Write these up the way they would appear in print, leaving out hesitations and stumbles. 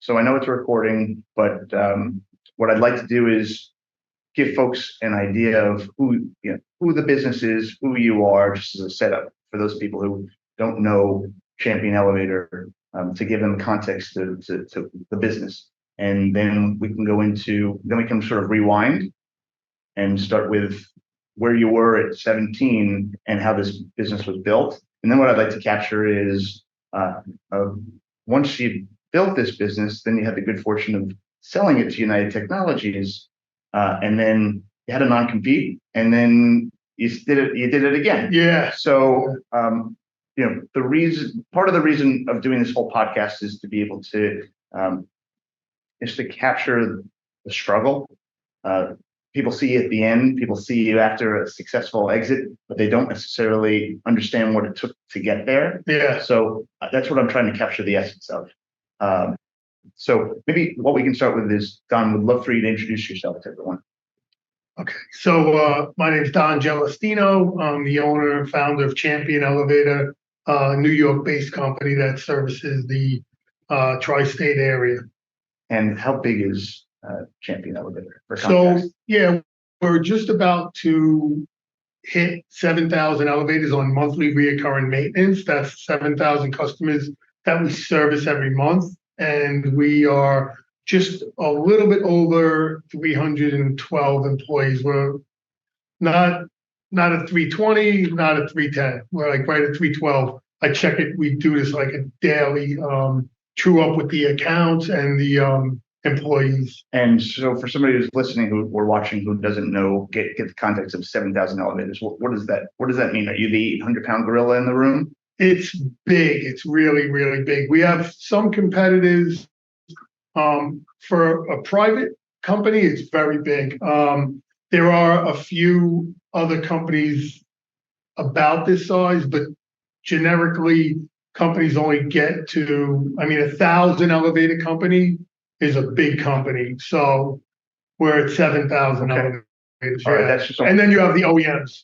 So I know it's a recording, but what I'd like to do is give folks an idea of who the business is, who you are, just as a setup for those people who don't know Champion Elevator, to give them context to the business. And then we can sort of rewind and start with where you were at 17 and how this business was built. And then what I'd like to capture is once you built this business, then you had the good fortune of selling it to United Technologies, and then you had a non-compete, and then you did it again. Yeah. So, part of the reason of doing this whole podcast is to be able to capture the struggle. People see you at the end, people see you after a successful exit, but they don't necessarily understand what it took to get there. Yeah. So that's what I'm trying to capture the essence of. So maybe what we can start with is, Don, would love for you to introduce yourself to everyone. Okay. So my name is Don Gelestino. I'm the owner and founder of Champion Elevator, a New York-based company that services the tri-state area. And how big is Champion Elevator? So, yeah, we're just about to hit 7,000 elevators on monthly recurring maintenance. That's 7,000 customers that we service every month. And we are just a little bit over 312 employees. We're not at 320, not at 310. We're like right at 312. I check it. We do this like a daily true up with the accounts and the employees. And so for somebody who's listening or watching who doesn't know, get the context of 7,000 elevators, what does that mean? Are you the 800-pound gorilla in the room? It's big. It's really, really big. We have some competitors. For a private company, it's very big. There are a few other companies about this size, but generically companies only get to, 1,000 elevator company is a big company. So we're at 7,000 elevators. All right, that's just and then you have the OEMs,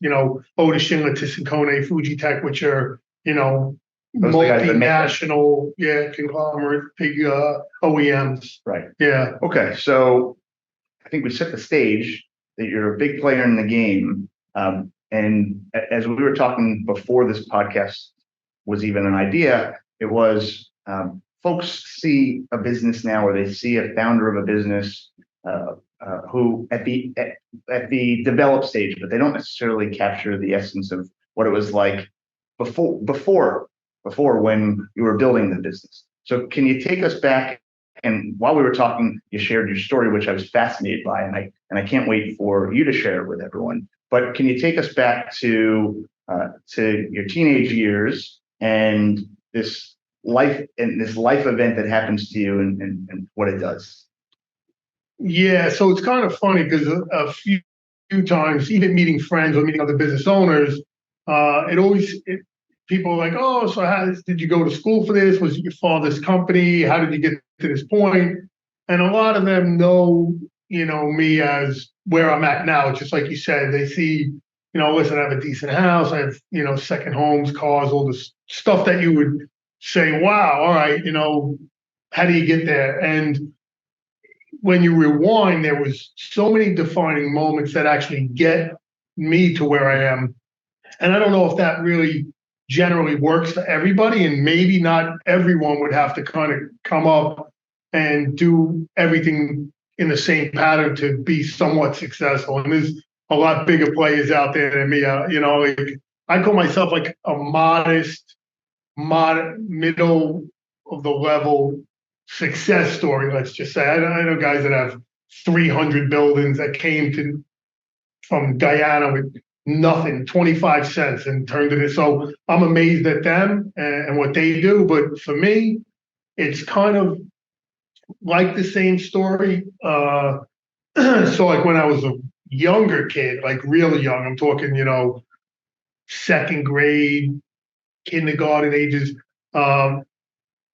Otis, Schindler, Kone, Fujitech, which are, multinational, conglomerate, big OEMs. Right. Yeah. Okay. So I think we set the stage that you're a big player in the game. And as we were talking before this podcast was even an idea, it was folks see a business now, or they see a founder of a business who at the developed stage, but they don't necessarily capture the essence of what it was like before when you were building the business. So can you take us back? And while we were talking, you shared your story, which I was fascinated by, and I can't wait for you to share it with everyone. But can you take us back to your teenage years and this life event that happens to you and what it does? Yeah, so it's kind of funny because a few times, even meeting friends or meeting other business owners, people are like, oh, so how did you go to school for this? Was it your father's company? How did you get to this point? And a lot of them know, me as where I'm at now. Just like you said, they see, listen, I have a decent house. I have, second homes, cars, all this stuff that you would say, wow, all right, how do you get there? And when you rewind, there was so many defining moments that actually get me to where I am. And I don't know if that really generally works for everybody, and maybe not everyone would have to kind of come up and do everything in the same pattern to be somewhat successful. And there's a lot bigger players out there than me. Like I call myself like a modest, middle of the level success story. Let's just say I know guys that have 300 buildings that came from Guyana with nothing, 25 cents, and turned it in. So I'm amazed at them and what they do. But for me, it's kind of like the same story. So like when I was a younger kid, like really young, I'm talking, second grade, kindergarten ages,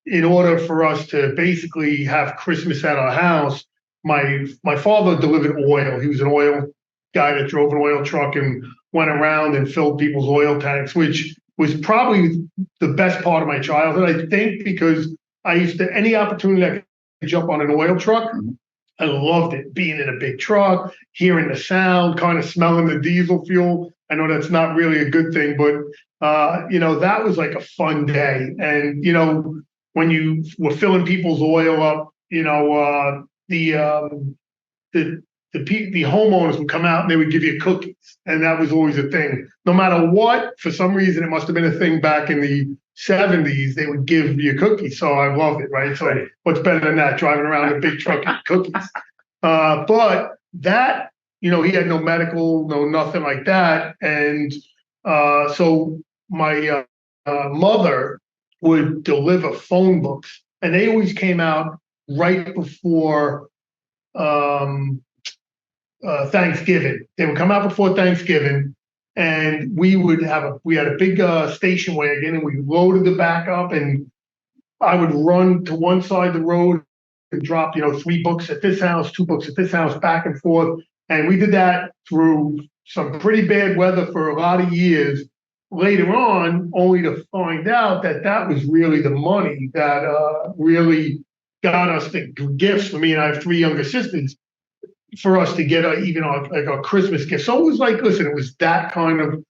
in order for us to basically have Christmas at our house, my father delivered oil. He was an oil guy that drove an oil truck and went around and filled people's oil tanks, which was probably the best part of my childhood, I think, because I used to, any opportunity I jump on an oil truck. I loved it, being in a big truck, hearing the sound, kind of smelling the diesel fuel. I know that's not really a good thing, but that was like a fun day. And when you were filling people's oil up, the homeowners would come out and they would give you cookies, and that was always a thing. No matter what, for some reason, it must have been a thing back in the 70s. They would give you cookies, so I loved it. Right, so what's better than that? Driving around in a big truck and cookies. But that, he had no medical, no nothing like that, and so my mother would deliver phone books, and they always came out right before Thanksgiving. They would come out before Thanksgiving, and we had a big station wagon, and we loaded the back up, and I would run to one side of the road and drop 3 books at this house, 2 books at this house, back and forth. And we did that through some pretty bad weather for a lot of years. Later on, only to find out that was really the money that really got us the gifts. For me, and I have 3 younger sisters, for us to get a Christmas gift. So it was like, listen, it was that kind of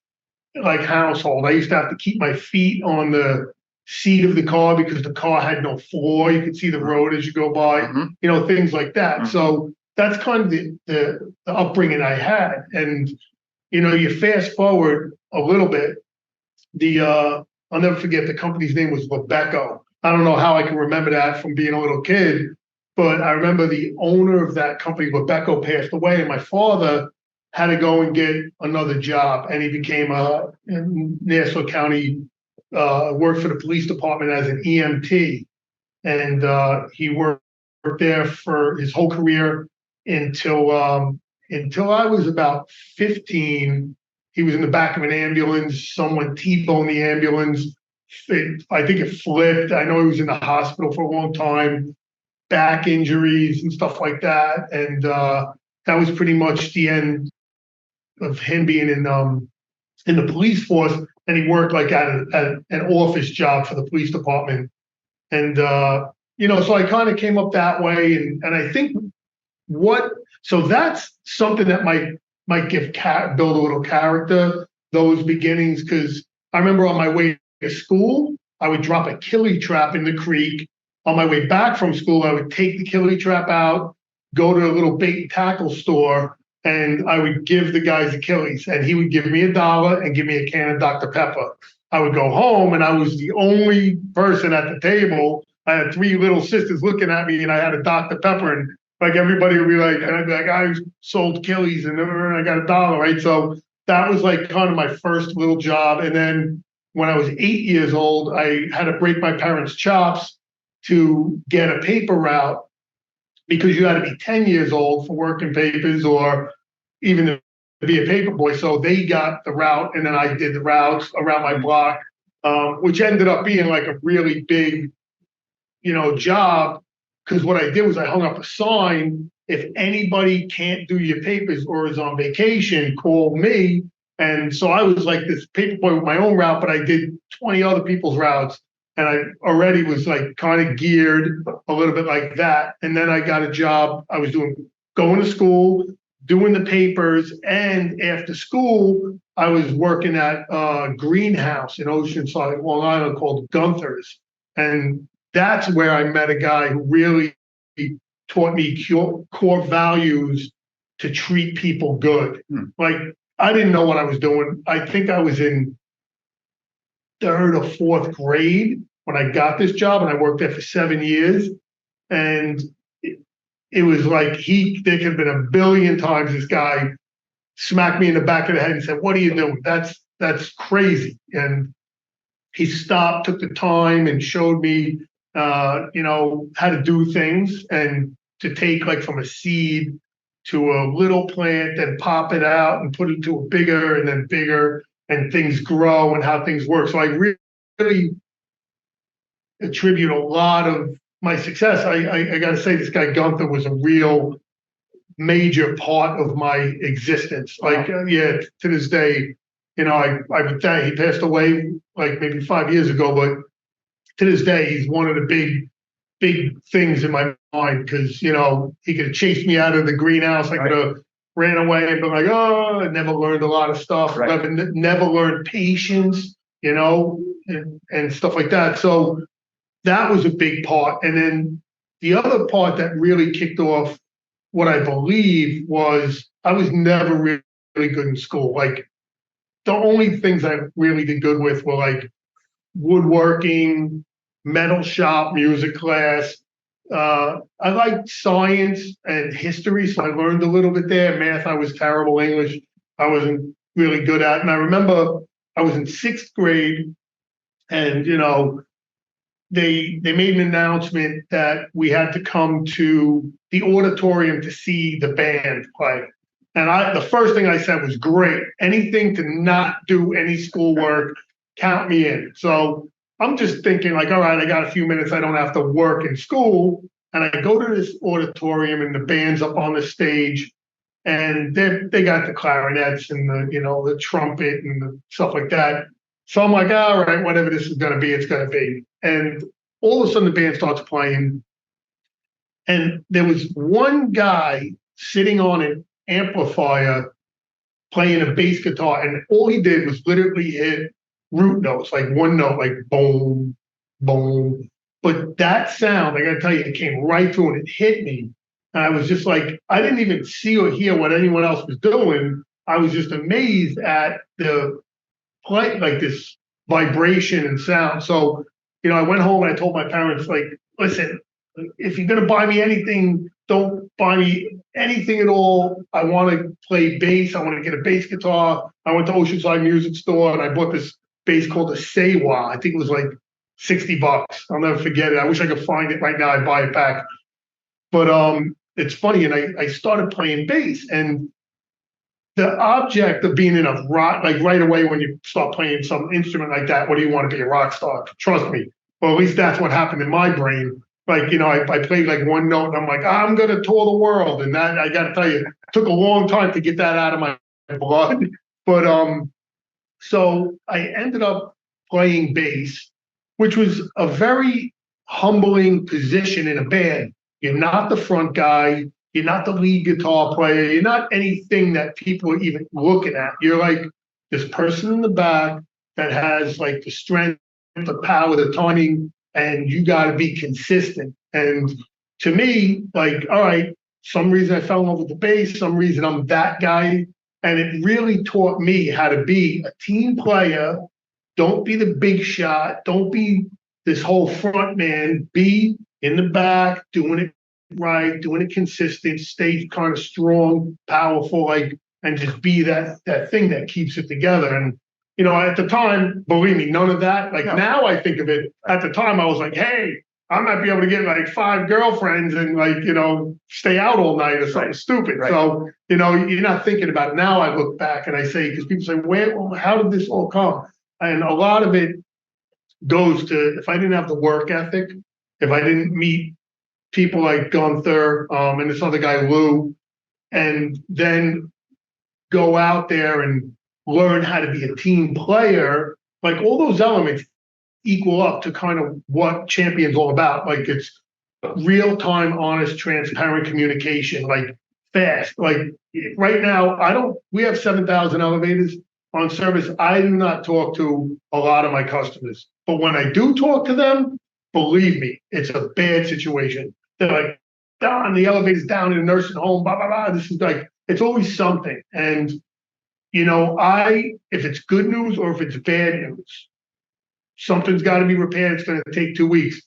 like household. I used to have to keep my feet on the seat of the car because the car had no floor. You could see the road as you go by, things like that. So that's kind of the upbringing I had. And, you fast forward a little bit, I'll never forget, the company's name was Lebeco. I don't know how I can remember that from being a little kid, but I remember the owner of that company, Lebeco, passed away, and my father had to go and get another job, and he became in Nassau County, worked for the police department as an EMT, and he worked there for his whole career until I was about 15. He was in the back of an ambulance. Someone T-boned the ambulance. I think it flipped. I know he was in the hospital for a long time, back injuries and stuff like that. And that was pretty much the end of him being in the police force. And he worked like at an office job for the police department. And, so I kind of came up that way. And I think so that's something that might build a little character, those beginnings. Because I remember on my way to school, I would drop a killie trap in the creek. On my way back from school, I would take the killie trap out, go to a little bait and tackle store, and I would give the guys the killies, and he would give me $1 and give me a can of Dr. Pepper. I would go home, and I was the only person at the table. I had 3 little sisters looking at me, and I had a Dr. Pepper, and like everybody would be like, and I'd be like, I sold killies, and I got $1, right? So that was like kind of my first little job. And then when I was 8 years old, I had to break my parents' chops to get a paper route, because you had to be 10 years old for working papers or even to be a paper boy. So they got the route, and then I did the routes around my block, which ended up being like a really big, job. Because what I did was I hung up a sign: if anybody can't do your papers or is on vacation, call me. And so I was like this paper boy with my own route, but I did 20 other people's routes. And I already was like kind of geared a little bit like that. And then I got a job. I was going to school, doing the papers. And after school, I was working at a greenhouse in Oceanside, Long Island, called Gunther's. And that's where I met a guy who really taught me core values to treat people good. Like, I didn't know what I was doing. I think I was in 3rd or 4th grade when I got this job, and I worked there for 7 years. And it was like there could have been a billion times this guy smacked me in the back of the head and said, "What are you doing? That's crazy." And he stopped, took the time, and showed me, how to do things, and to take like from a seed to a little plant, then pop it out and put it to a bigger and then bigger, and things grow and how things work. So I really attribute a lot of my success. I got to say, this guy Gunther was a real major part of my existence. Like, to this day, I would say he passed away like maybe 5 years ago, but to this day, he's one of the big things in my mind because, you know, he could have chased me out of the greenhouse. I could have ran away and been like, oh, I never learned a lot of stuff. Never learned patience, you know, and stuff like that. So that was a big part. And then the other part that really kicked off what I believe was I was never really good in school. Like the only things I really did good with were like woodworking, metal shop, music class. I liked science and history, so I learned a little bit there. Math, I was terrible. English, I wasn't really good at. And I remember I was in sixth grade, and you know, they made an announcement that we had to come to the auditorium to see the band play. And the first thing I said was, great. Anything to not do any schoolwork, count me in. So I'm just thinking like, all right, I got a few minutes. I don't have to work in school. And I go to this auditorium and the band's up on the stage and they got the clarinets and the, you know, the trumpet and the stuff like that. So I'm like, all right, whatever this is going to be, it's going to be. And all of a sudden the band starts playing. And there was one guy sitting on an amplifier playing a bass guitar, and all he did was literally hit root notes, like one note, like boom, boom. But that sound, I gotta tell you, it came right through and it hit me. And I was just like, I didn't even see or hear what anyone else was doing. I was just amazed at the play, like this vibration and sound. So, you know, I went home and I told my parents, like, listen, if you're gonna buy me anything, don't buy me anything at all. I want to play bass. I want to get a bass guitar. I went to Oceanside Music Store and I bought this bass called a Sewa. I think it was like $60. I'll never forget it. I wish I could find it right now. I'd buy it back. But it's funny, and I started playing bass, and the object of being in a rock, like right away when you start playing some instrument like that, what do you want to be, a rock star? Trust me. Well, at least that's what happened in my brain. Like, you know, I played like one note and I'm like, I'm going to tour the world. And that, I got to tell you, it took a long time to get that out of my blood. But so I ended up playing bass, which was a very humbling position in a band. You're not the front guy. You're not the lead guitar player. You're not anything that people are even looking at. You're like this person in the back that has like the strength, the power, the timing, and you got to be consistent. And to me, like, all right, some reason I fell in love with the bass, some reason I'm that guy. And it really taught me how to be a team player. Don't be the big shot. Don't be this whole front man. Be in the back, doing it right, doing it consistent, stay kind of strong, powerful, like, and just be that thing that keeps it together. And you know, at the time, believe me, none of that. Like now I think of it, at the time I was like, hey, I might be able to get like 5 girlfriends and like, you know, stay out all night or something stupid. Right. So, you know, you're not thinking about it. Now I look back and I say, because people say, how did this all come? And a lot of it goes to, if I didn't have the work ethic, if I didn't meet people like Gunther and this other guy, Lou, and then go out there and learn how to be a team player, like all those elements equal up to kind of what Champion's all about. Like it's real-time, honest, transparent communication, like fast. Like right now, we have 7,000 elevators on service. I do not talk to a lot of my customers, but when I do talk to them, believe me, it's a bad situation. They're like, Don, the elevator's down in a nursing home, blah, blah, blah. This is like, it's always something. And you know, if it's good news or if it's bad news, something's got to be repaired. It's going to take 2 weeks.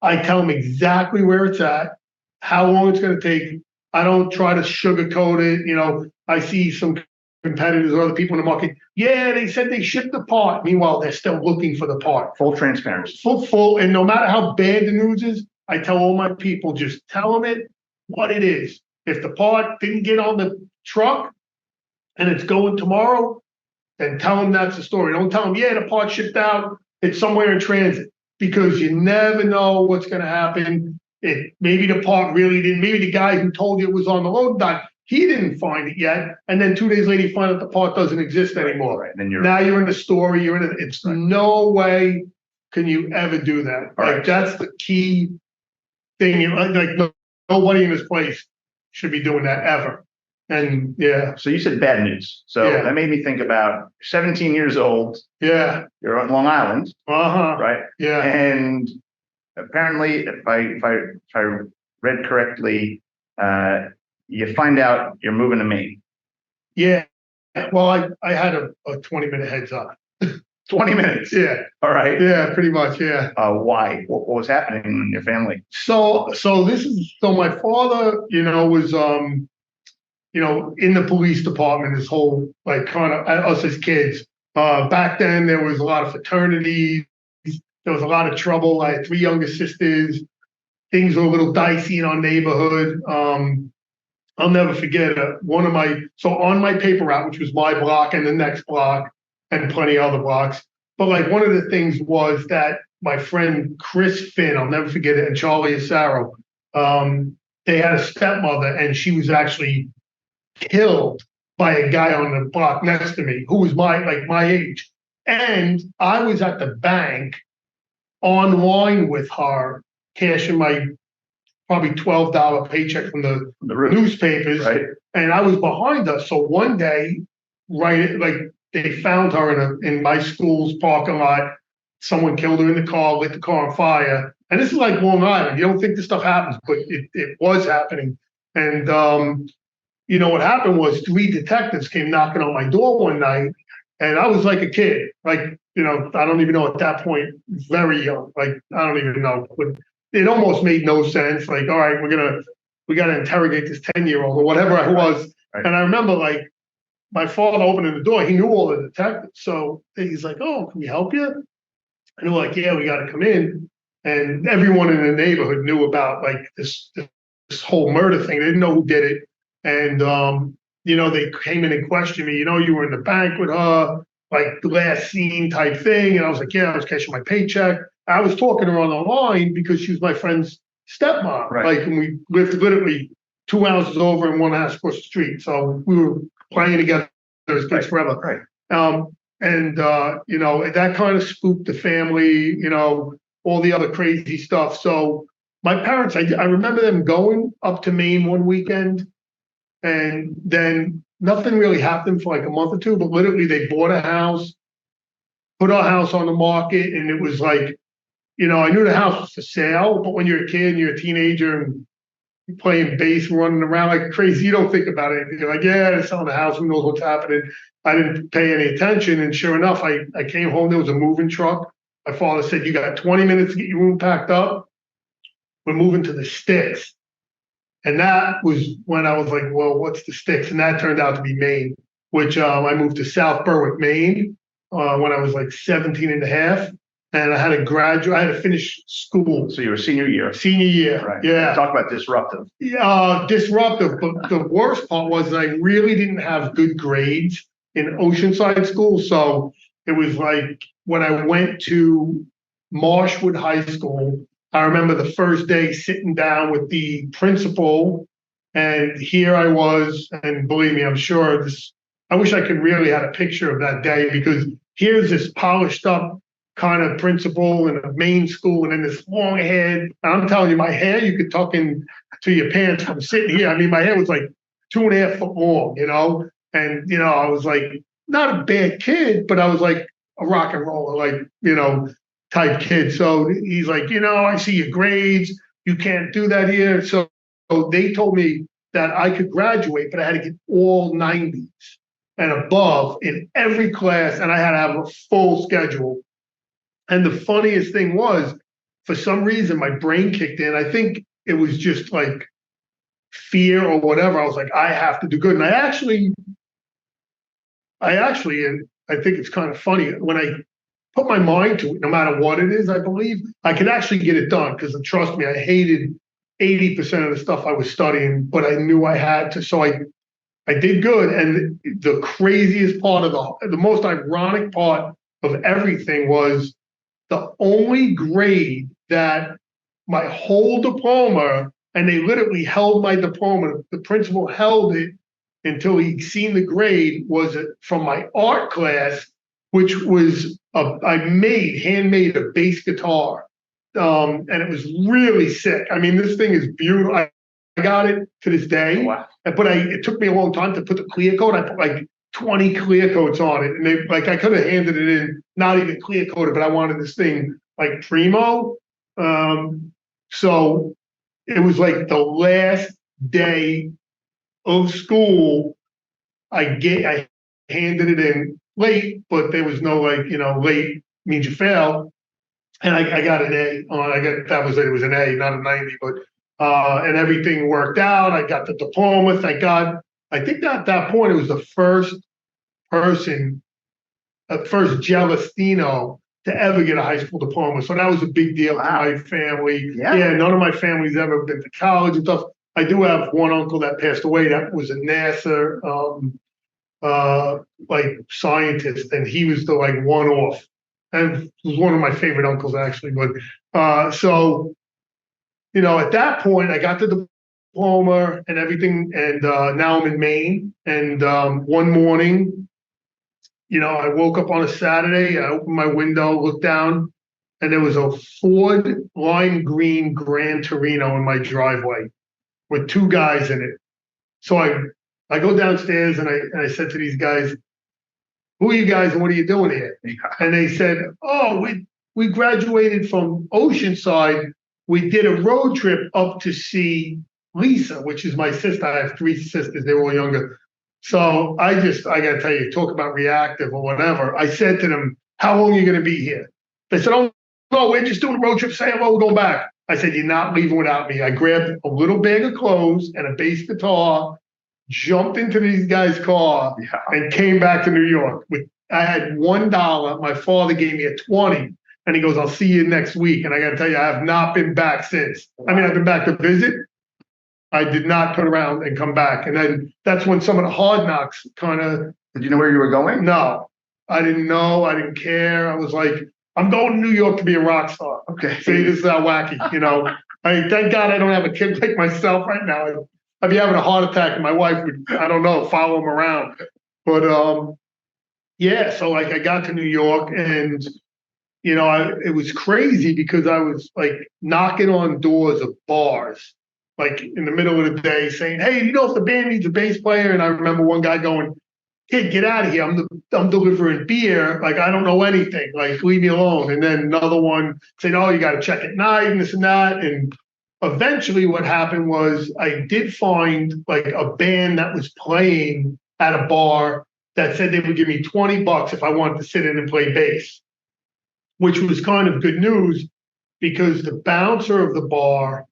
I tell them exactly where it's at, how long it's going to take. I don't try to sugarcoat it. You know, I see some competitors or other people in the market. Yeah, they said they shipped the part. Meanwhile, they're still looking for the part. Full transparency. Full. And no matter how bad the news is, I tell all my people, just tell them it what it is. If the part didn't get on the truck, and it's going tomorrow, then tell them that's the story. Don't tell them, yeah, the part shipped out, it's somewhere in transit, because you never know what's going to happen. Maybe the part really didn't, maybe the guy who told you it was on the load dock, he didn't find it yet. And then 2 days later, you find out the part doesn't exist anymore. Right. And now you're in the story, it's no way can you ever do that. Like that's the key thing. Like nobody in this place should be doing that ever. And yeah, So you said bad news. So Yeah. that made me think about 17 years old. yeah, You're on Long Island, right? yeah, And apparently, if I read correctly, you find out you're moving to Maine. yeah. Well, I had a 20-minute heads up. 20 minutes. Yeah, All right. yeah, pretty much, yeah. Why? What was happening in your family? So my father, was in the police department, his whole like kind of us as kids. Back then there was a lot of fraternities, there was a lot of trouble. I had three younger sisters. Things were a little dicey in our neighborhood. I'll never forget on my paper route, which was my block and the next block and plenty of other blocks. But like one of the things was that my friend Chris Finn, I'll never forget it, and Charlie Asaro, they had a stepmother and she was actually killed by a guy on the block next to me who was my age. And I was at the bank online with her, cashing my probably $12 paycheck from the newspapers, right? And I was behind her. So one day, right, like they found her in my school's parking lot. Someone killed her in the car, lit the car on fire. And this is like Long Island. You don't think this stuff happens, but it was happening. And what happened was three detectives came knocking on my door one night, and I was like a kid, like, I don't even know at that point, very young, like, I don't even know, but it almost made no sense. Like, all right, we got to interrogate this 10-year-old or whatever I was. Right. And I remember like my father opening the door, he knew all the detectives. So he's like, oh, can we help you? And we're like, yeah, we got to come in. And everyone in the neighborhood knew about like this whole murder thing. They didn't know who did it. And, they came in and questioned me, you were in the bank with her, like the last scene type thing. And I was like, yeah, I was cashing my paycheck. I was talking to her on the line because she was my friend's stepmom. Right. Like, and we lived literally 2 houses over and one house across the street. So we were playing together as kids forever. Right. That kind of spooked the family, all the other crazy stuff. So my parents, I remember them going up to Maine one weekend, and then nothing really happened for like a month or two, but literally they bought a house, put our house on the market, and it was like, I knew the house was for sale, but when you're a kid and you're a teenager and you're playing bass and running around like crazy, you don't think about it. You're like, yeah, they're selling the house, who knows what's happening. I didn't pay any attention, and sure enough, I came home, there was a moving truck. My father said, you got 20 minutes to get your room packed up. We're moving to the sticks. And that was when I was like, well, what's the sticks? And that turned out to be Maine, which I moved to South Berwick, Maine, when I was like 17 and a half. And I had to graduate, I had to finish school. So you were senior year. Senior year, right. Yeah. Talk about disruptive. Yeah, disruptive. But the worst part was that I really didn't have good grades in Oceanside school. So it was like when I went to Marshwood High School, I remember the first day sitting down with the principal, and here I was, and believe me, I'm sure I wish I could really had a picture of that day, because here's this polished up kind of principal in a Maine school, and then this long head. And I'm telling you, my hair, you could tuck in to your pants from sitting here. I mean, my hair was like 2.5 foot long, and, I was like, not a bad kid, but I was like a rock and roller, like, type kid. So he's like, I see your grades. You can't do that here. So they told me that I could graduate, but I had to get all 90s and above in every class, and I had to have a full schedule. And the funniest thing was, for some reason, my brain kicked in. I think it was just like fear or whatever. I was like, I have to do good. And I actually, and I think it's kind of funny, when I put my mind to it, no matter what it is, I believe I could actually get it done. Because trust me, I hated 80% of the stuff I was studying, but I knew I had to. So I did good. And the craziest part of the most ironic part of everything was the only grade that my whole diploma, and they literally held my diploma, the principal held it until he'd seen the grade, was from my art class, which was I handmade a bass guitar. And it was really sick. I mean, this thing is beautiful. got it to this day. Wow. It took me a long time to put the clear coat. I put like 20 clear coats on it. And I could have handed it in, not even clear coated, but I wanted this thing like primo. So it was like the last day of school. I handed it in late, but there was no late means you fail. And I got an A on. That was it. It was an A, not a 90. But and everything worked out. I got the diploma. Thank God. I think that at that point it was the first person, first Gelestino to ever get a high school diploma. So that was a big deal to my family. Yeah, none of my family's ever been to college and stuff. I do have one uncle that passed away. That was a NASA scientist, and he was the one-off. And he was one of my favorite uncles actually. But so at that point, I got the diploma and everything, and now I'm in Maine. And one morning, I woke up on a Saturday. I opened my window, looked down, and there was a Ford lime green Gran Torino in my driveway with two guys in it. So I go downstairs and I said to these guys, "Who are you guys and what are you doing here?" And they said, "Oh, we graduated from Oceanside. We did a road trip up to see Lisa, which is my sister. I have three sisters. They were all younger." So I got to tell you, talk about reactive or whatever. I said to them, "How long are you going to be here?" They said, "Oh, no, we're just doing a road trip. Say hello, we'll go back." I said, "You're not leaving without me." I grabbed a little bag of clothes and a bass guitar, jumped into these guys' car, and came back to New York. I had $1. My father gave me a 20, and he goes, "I'll see you next week." And I got to tell you, I have not been back since. I mean, I've been back to visit. I did not turn around and come back. And then that's when some of the hard knocks kind of. Did you know where you were going? No, I didn't know. I didn't care. I was like, I'm going to New York to be a rock star. Okay. See, this is how wacky, Thank God I don't have a kid like myself right now. I'd be having a heart attack and my wife would, I don't know, follow him around. But so I got to New York and, it was crazy because I was like knocking on doors of bars, like in the middle of the day saying, "Hey, if the band needs a bass player?" And I remember one guy going, "Kid, get out of here. I'm delivering beer. Like, I don't know anything. Like, leave me alone." And then another one saying, "Oh, you got to check at night and this and that." And eventually what happened was I did find like a band that was playing at a bar that said they would give me $20 if I wanted to sit in and play bass, which was kind of good news because the bouncer of the bar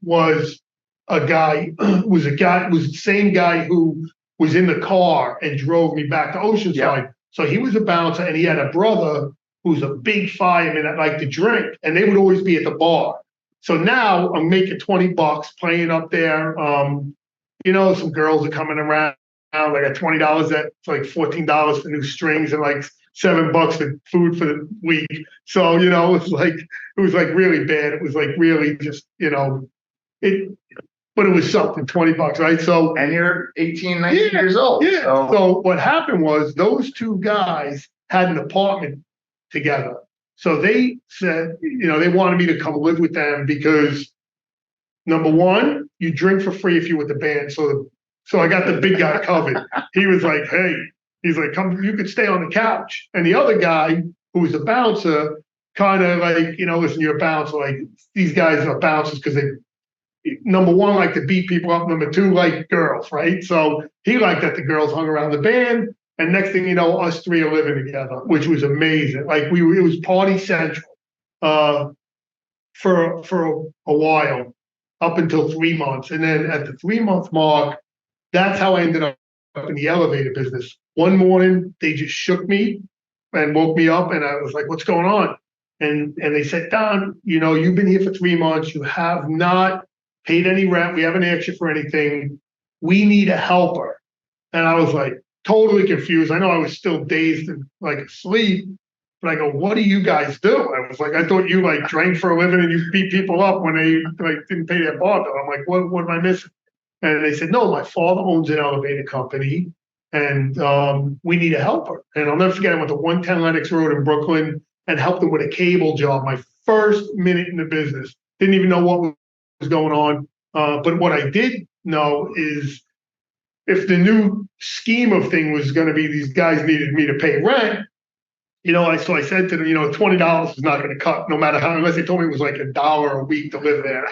was the same guy who was in the car and drove me back to Oceanside. Yeah. So he was a bouncer and he had a brother who's a big fireman that liked to drink, and they would always be at the bar. So now I'm making $20 playing up there. Some girls are coming around. I got $20 that's like $14 for new strings and like $7 for food for the week. So, it was like really bad. It was like really just, but it was something, $20, right? So, and you're 18, 19 years old. Yeah. So what happened was those two guys had an apartment together. So they said, they wanted me to come live with them because number one, you drink for free if you're with the band. So I got the big guy covered. He was like, "Hey," he's like, "Come, you could stay on the couch." And the other guy, who was the bouncer, kind of like, "Listen, you're a bouncer. Like, these guys are bouncers because they, number one, like to beat people up. Number two, like girls, right?" So he liked that the girls hung around the band. And next thing you know, us three are living together, which was amazing. Like it was party central for a while, up until 3 months. And then at the 3-month mark, that's how I ended up in the elevator business. One morning, they just shook me and woke me up, and I was like, "What's going on?" And they said, "Don, you've been here for 3 months. You have not paid any rent. We haven't asked you for anything. We need a helper." And I was like, totally confused. I know I was still dazed and like asleep, but I go, "What do you guys do?" I was like, "I thought you like drank for a living and you beat people up when they like didn't pay their bar bill." I'm like, what am I missing?" And they said, "No, my father owns an elevator company and we need a helper." And I'll never forget, I went to 110 Lenox Road in Brooklyn and helped them with a cable job. My first minute in the business. Didn't even know what going on. But what I did know is if the new scheme of thing was going to be these guys needed me to pay rent, so I said to them, $20 is not going to cut no matter how, unless they told me it was like $1 a week to live there.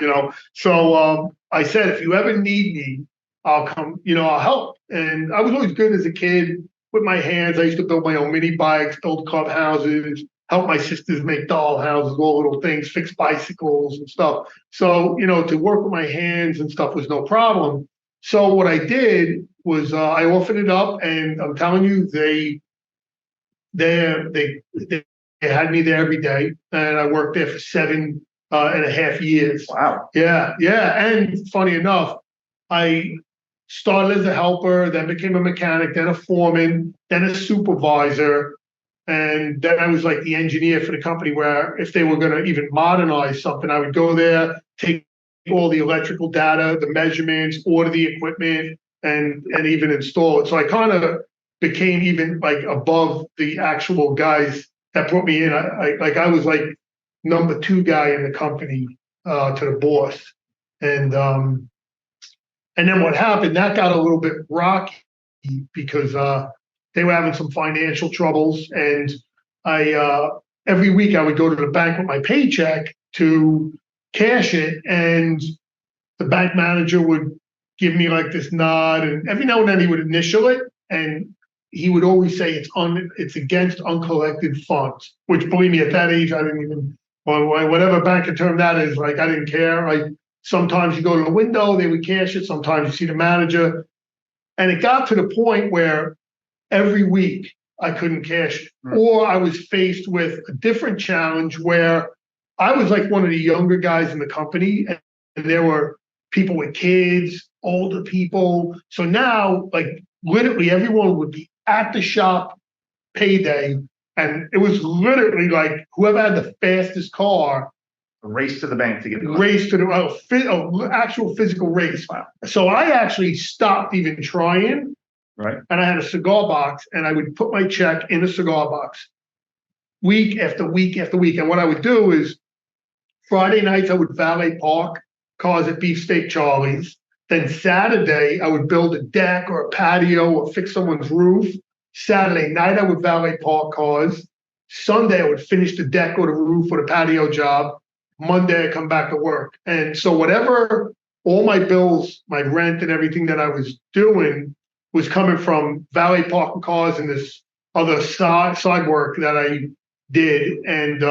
So I said, if you ever need me, I'll come, I'll help. And I was always good as a kid with my hands. I used to build my own mini bikes, build clubhouses, help my sisters make doll houses, all little things, fix bicycles and stuff. So, to work with my hands and stuff was no problem. So what I did was I offered it up, and I'm telling you, they had me there every day, and I worked there for 7.5 years. Wow. Yeah. And funny enough, I started as a helper, then became a mechanic, then a foreman, then a supervisor. And then I was like the engineer for the company, where if they were going to even modernize something, I would go there, take all the electrical data, the measurements, order the equipment, and even install it. So I kind of became even like above the actual guys that brought me in. I was like number 2 guy in the company to the boss. And then what happened, that got a little bit rocky because they were having some financial troubles, and I every week I would go to the bank with my paycheck to cash it, and the bank manager would give me like this nod, and every now and then he would initial it, and he would always say it's against uncollected funds, which, believe me, at that age I didn't even, or whatever banker term that is, like I didn't care. Sometimes you go to the window, they would cash it. Sometimes you see the manager. And it got to the point where every week I couldn't cash it. Or I was faced with a different challenge where I was like one of the younger guys in the company, and there were people with kids, older people. So now, like, literally everyone would be at the shop payday, and it was literally like whoever had the fastest car, A race to the bank to get the race to the actual physical race. Wow. So I actually stopped even trying. Right. And I had a cigar box, and I would put my check in a cigar box week after week after week. And what I would do is Friday nights I would valet park cars at Beefsteak Charlie's. Then Saturday I would build a deck or a patio or fix someone's roof. Saturday night I would valet park cars. Sunday I would finish the deck or the roof or the patio job. Monday I come back to work. And so whatever, all my bills, my rent and everything that I was doing was coming from valet parking cars and this other side work that I did. And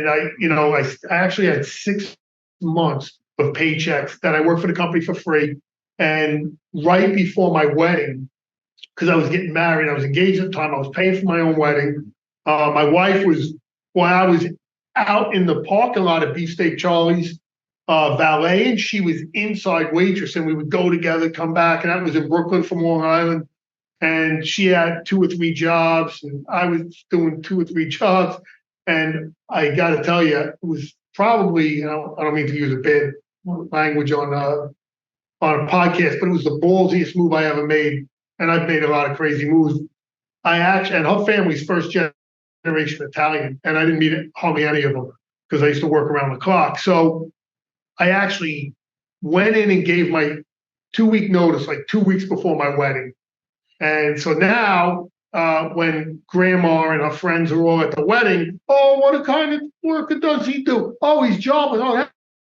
I actually had 6 months of paychecks that I worked for the company for free. And right before my wedding, because I was getting married, I was engaged at the time, I was paying for my own wedding. My wife was, while I was out in the parking lot at Beefsteak Charlie's valet, and she was inside waitress, and we would go together, come back, and that was in Brooklyn from Long Island. And she had 2 or 3 jobs, and I was doing 2 or 3 jobs. And I got to tell you, it was probably, I don't mean to use a bad language on a podcast, but it was the ballsiest move I ever made. And I've made a lot of crazy moves. And her family's first generation Italian, and I didn't meet hardly any of them because I used to work around the clock. So I actually went in and gave my 2-week notice, like 2 weeks before my wedding. And so now, when grandma and her friends are all at the wedding, oh, what kind of work does he do? Oh, he's jobbing. Oh,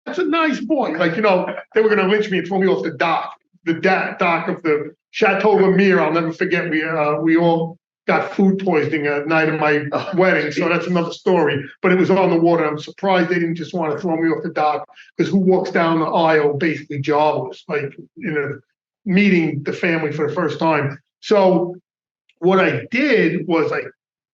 that's a nice boy. Like, they were going to lynch me and throw me off the dock of the Chateau Lemire. I'll never forget. We all got food poisoning at night of my wedding. So that's another story. But it was on the water. I'm surprised they didn't just want to throw me off the dock, because who walks down the aisle basically jobless, like, meeting the family for the first time. So what I did was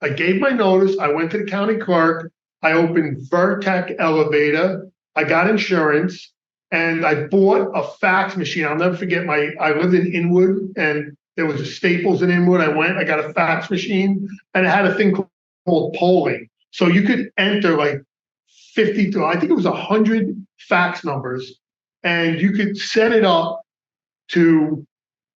I gave my notice. I went to the county clerk. I opened Vertec Elevator. I got insurance, and I bought a fax machine. I'll never forget I lived in Inwood, and there was a Staples in Inwood. I got a fax machine, and it had a thing called polling. So you could enter like 50 to, I think it was 100 fax numbers, and you could set it up to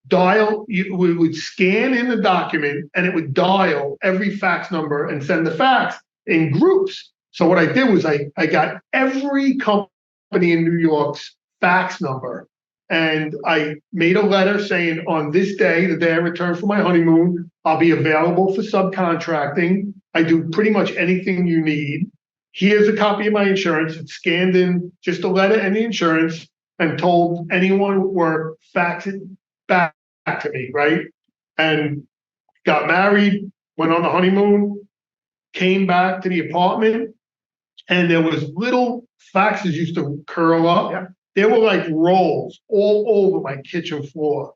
dial. We would scan in the document, and it would dial every fax number and send the fax in groups. So what I did was I got every company company in New York's fax number. And I made a letter saying, on this day, the day I return from my honeymoon, I'll be available for subcontracting. I do pretty much anything you need. Here's a copy of my insurance. It's scanned in, just a letter and the insurance, and told anyone who worked, fax it back to me, right? And got married, went on the honeymoon, came back to the apartment, and there was little faxes used to curl up. Yeah. There were like rolls all over my kitchen floor.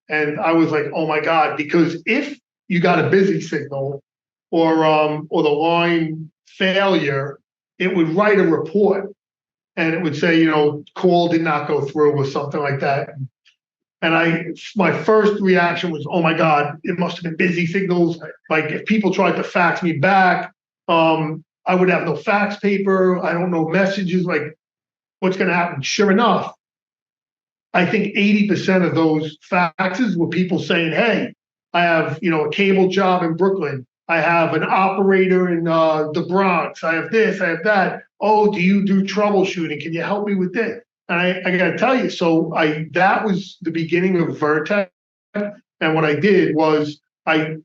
And I was like, oh my God, because if you got a busy signal or the line failure, it would write a report and it would say, call did not go through or something like that. And my first reaction was, oh my God, it must have been busy signals. Like if people tried to fax me back, I would have no fax paper. I don't know messages, like what's going to happen? Sure enough, I think 80% of those faxes were people saying, hey, I have, a cable job in Brooklyn. I have an operator in the Bronx. I have this, I have that. Oh, do you do troubleshooting? Can you help me with this? And I got to tell you, so that was the beginning of Vertex. And what I did was I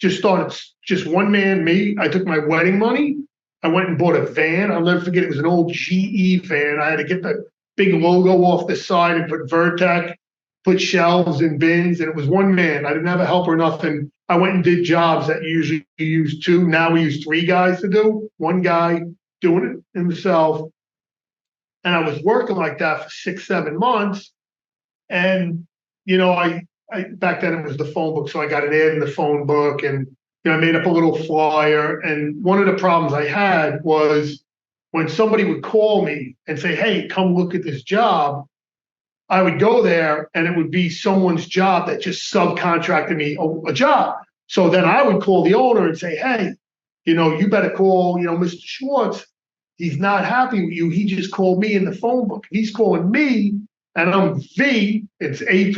just started just one man, me. I took my wedding money. I went and bought a van. I'll never forget. It was an old GE van. I had to get the big logo off the side and put Vertex, put shelves and bins. And it was one man. I didn't have a helper or nothing. I went and did jobs that usually you use two. Now we use three guys to do. One guy doing it himself. And I was working like that for 6-7 months. And, I back then it was the phone book. So I got an ad in the phone book and, I made up a little flyer. And one of the problems I had was when somebody would call me and say, hey, come look at this job, I would go there and it would be someone's job that just subcontracted me a job. So then I would call the owner and say, hey, you better call, Mr. Schwartz. He's not happy with you. He just called me in the phone book. He's calling me and I'm V, it's A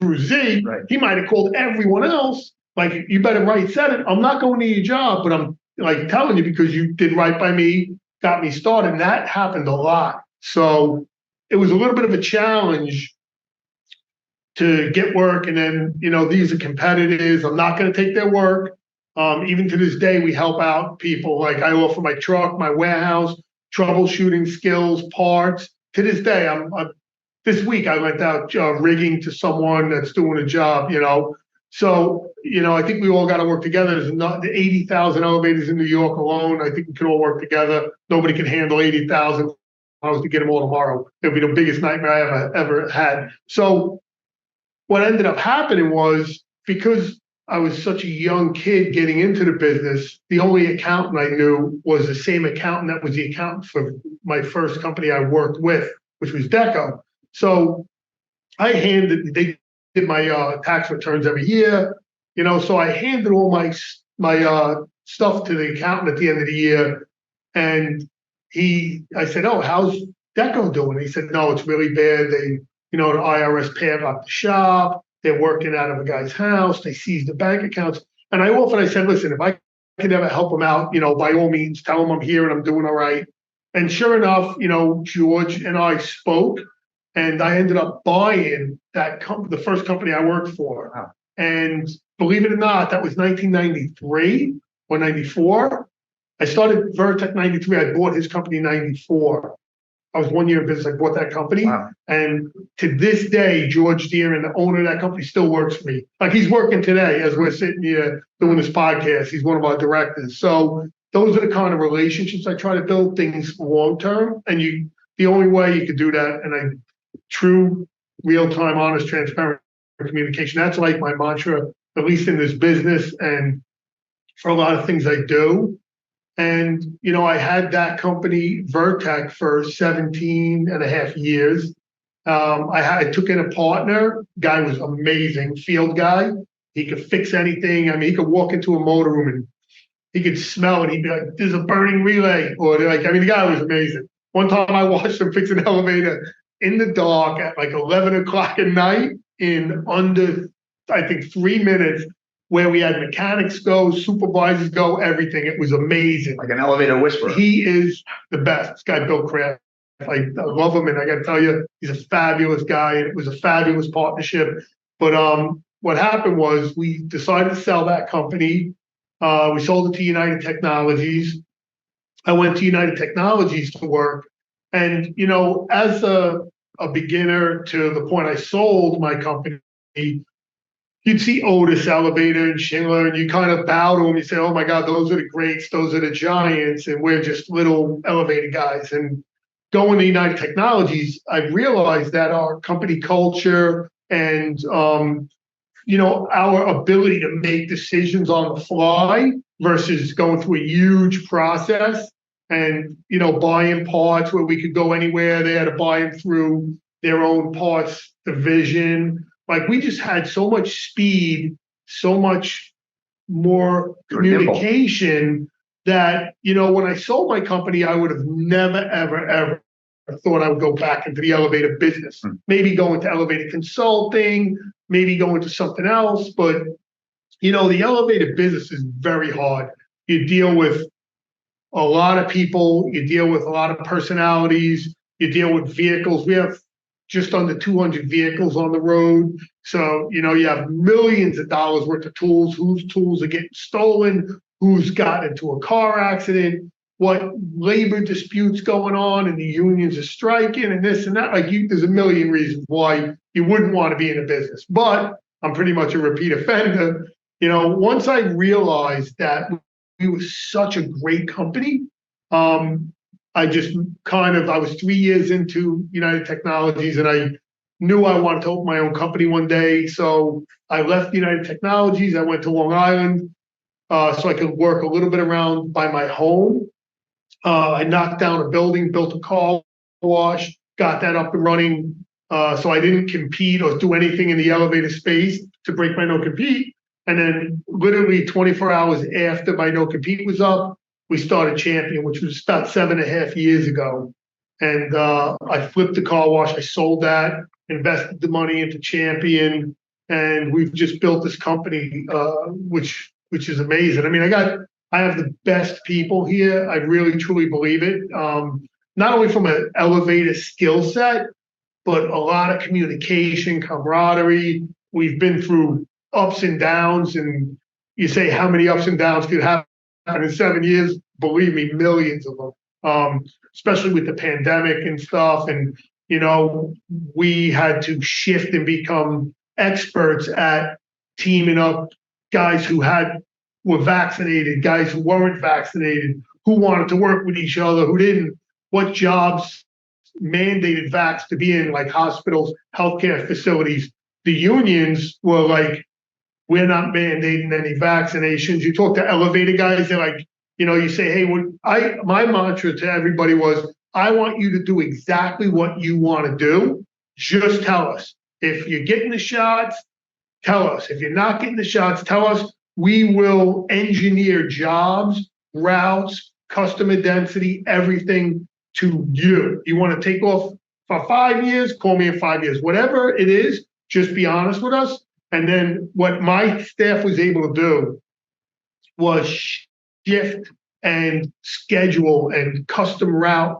through Z. Right. He might have called everyone else. Like, you better set it. I'm not going to your job, but I'm like telling you because you did right by me, got me started. And that happened a lot. So it was a little bit of a challenge to get work. And then, these are competitors. I'm not going to take their work. Even to this day, we help out people. Like I offer my truck, my warehouse, troubleshooting skills, parts. To this day, this week I went out rigging to someone that's doing a job, So, I think we all got to work together. There's not 80,000 elevators in New York alone. I think we can all work together. Nobody can handle 80,000. I was to get them all tomorrow. It'll be the biggest nightmare I ever had. So what ended up happening was because I was such a young kid getting into the business, the only accountant I knew was the same accountant that was the accountant for my first company I worked with, which was Deco. So they did my tax returns every year, so I handed all my stuff to the accountant at the end of the year. And I said, oh, how's Deco doing? He said, no, it's really bad. They, the IRS padlocked the shop. They're working out of a guy's house. They seized the bank accounts. And I said, listen, if I could ever help them out, by all means, tell them I'm here and I'm doing all right. And sure enough, George and I spoke. And I ended up buying the first company I worked for. Wow. And believe it or not, that was 1993 or 94. I started Vertex 93. I bought his company 94. I was 1 year in business. I bought that company. Wow. And to this day, George Deere, the owner of that company, still works for me. Like he's working today as we're sitting here doing this podcast. He's one of our directors. So those are the kind of relationships I try to build, things long term. And the only way you could do that, and true, real-time, honest, transparent communication. That's like my mantra, at least in this business and for a lot of things I do. And, I had that company, Vertex, for 17 and a half years. I took in a partner. Guy was amazing, field guy. He could fix anything. I mean, he could walk into a motor room and he could smell it. He'd be like, there's a burning relay. Or the guy was amazing. One time I watched him fix an elevator in the dark at like 11 o'clock at night in under, I think, 3 minutes, where we had mechanics go, supervisors go, everything. It was amazing. Like an elevator whisperer. He is the best. This guy, Bill Kraft. I love him, and I got to tell you, he's a fabulous guy, and it was a fabulous partnership. But what happened was we decided to sell that company. We sold it to United Technologies. I went to United Technologies to work, and as a beginner to the point I sold my company, you'd see Otis Elevator and Schindler, and you kind of bow to them. You say, "Oh my God, those are the greats, those are the giants, and we're just little elevator guys." And going to United Technologies, I realized that our company culture and our ability to make decisions on the fly versus going through a huge process and buying parts where we could go anywhere. They had to buy them through their own parts division. Like, we just had so much speed, so much more communication that, when I sold my company, I would have never, ever, ever thought I would go back into the elevator business. Maybe go into elevator consulting, maybe go into something else. But, the elevator business is very hard. You deal with a lot of people, you deal with a lot of personalities, you deal with vehicles. We have just under 200 vehicles on the road. So, you have millions of dollars worth of tools, whose tools are getting stolen, who's gotten into a car accident, what labor disputes going on, and the unions are striking, and this and that. There's a million reasons why you wouldn't want to be in a business. But I'm pretty much a repeat offender. Once I realized that we were such a great company, I was 3 years into United Technologies, and I knew I wanted to open my own company one day. So I left United Technologies. I went to Long Island so I could work a little bit around by my home. I knocked down a building, built a car wash, got that up and running. So I didn't compete or do anything in the elevator space to break my no-compete. And then literally 24 hours after my no-compete was up, we started Champion, which was about 7.5 years ago. And I flipped the car wash. I sold that, invested the money into Champion, and we've just built this company, which is amazing. I mean, I have the best people here. I really, truly believe it. Not only from an elevator skill set, but a lot of communication, camaraderie. We've been through ups and downs, and you say how many ups and downs could happen in 7 years? Believe me, millions of them. Especially with the pandemic and stuff. And we had to shift and become experts at teaming up guys who were vaccinated, guys who weren't vaccinated, who wanted to work with each other, who didn't, what jobs mandated vax to be in, like hospitals, healthcare facilities. The unions were like, we're not mandating any vaccinations. You talk to elevator guys, they're like, you say, hey, my mantra to everybody was, I want you to do exactly what you want to do. Just tell us. If you're getting the shots, tell us. If you're not getting the shots, tell us. We will engineer jobs, routes, customer density, everything to you. You want to take off for 5 years? Call me in 5 years. Whatever it is, just be honest with us. And then what my staff was able to do was shift and schedule and custom route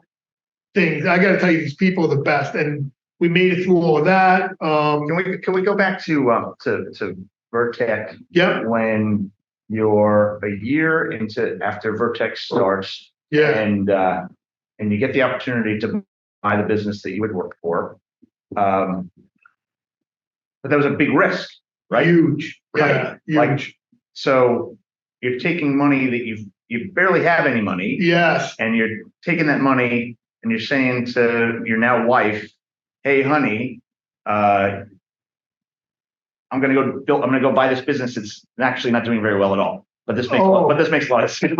things. I got to tell you, these people are the best, and we made it through all of that. Can we go back to Vertex? Yeah. When you're a year after Vertex starts, yeah, and you get the opportunity to buy the business that you would work for, but that was a big risk, right? Huge, right? Yeah, huge. So you're taking money that you barely have any money. Yes. And you're taking that money and you're saying to your now wife, hey, honey, I'm going to go buy this business. It's actually not doing very well at all. But this makes a lot of sense.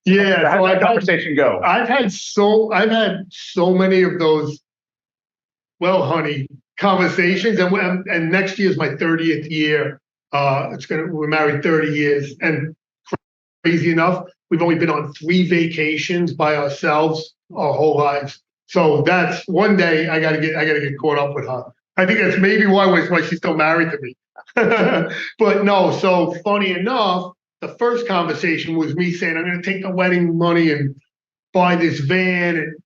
Yeah. How did that conversation go? I've had so many of those, well, honey, conversations. And next year is my 30th year. We're married 30 years. And crazy enough, we've only been on 3 vacations by ourselves our whole lives. So that's one day I gotta get caught up with her. I think that's maybe why she's still married to me. But no, so funny enough, the first conversation was me saying, I'm gonna take the wedding money and buy this van and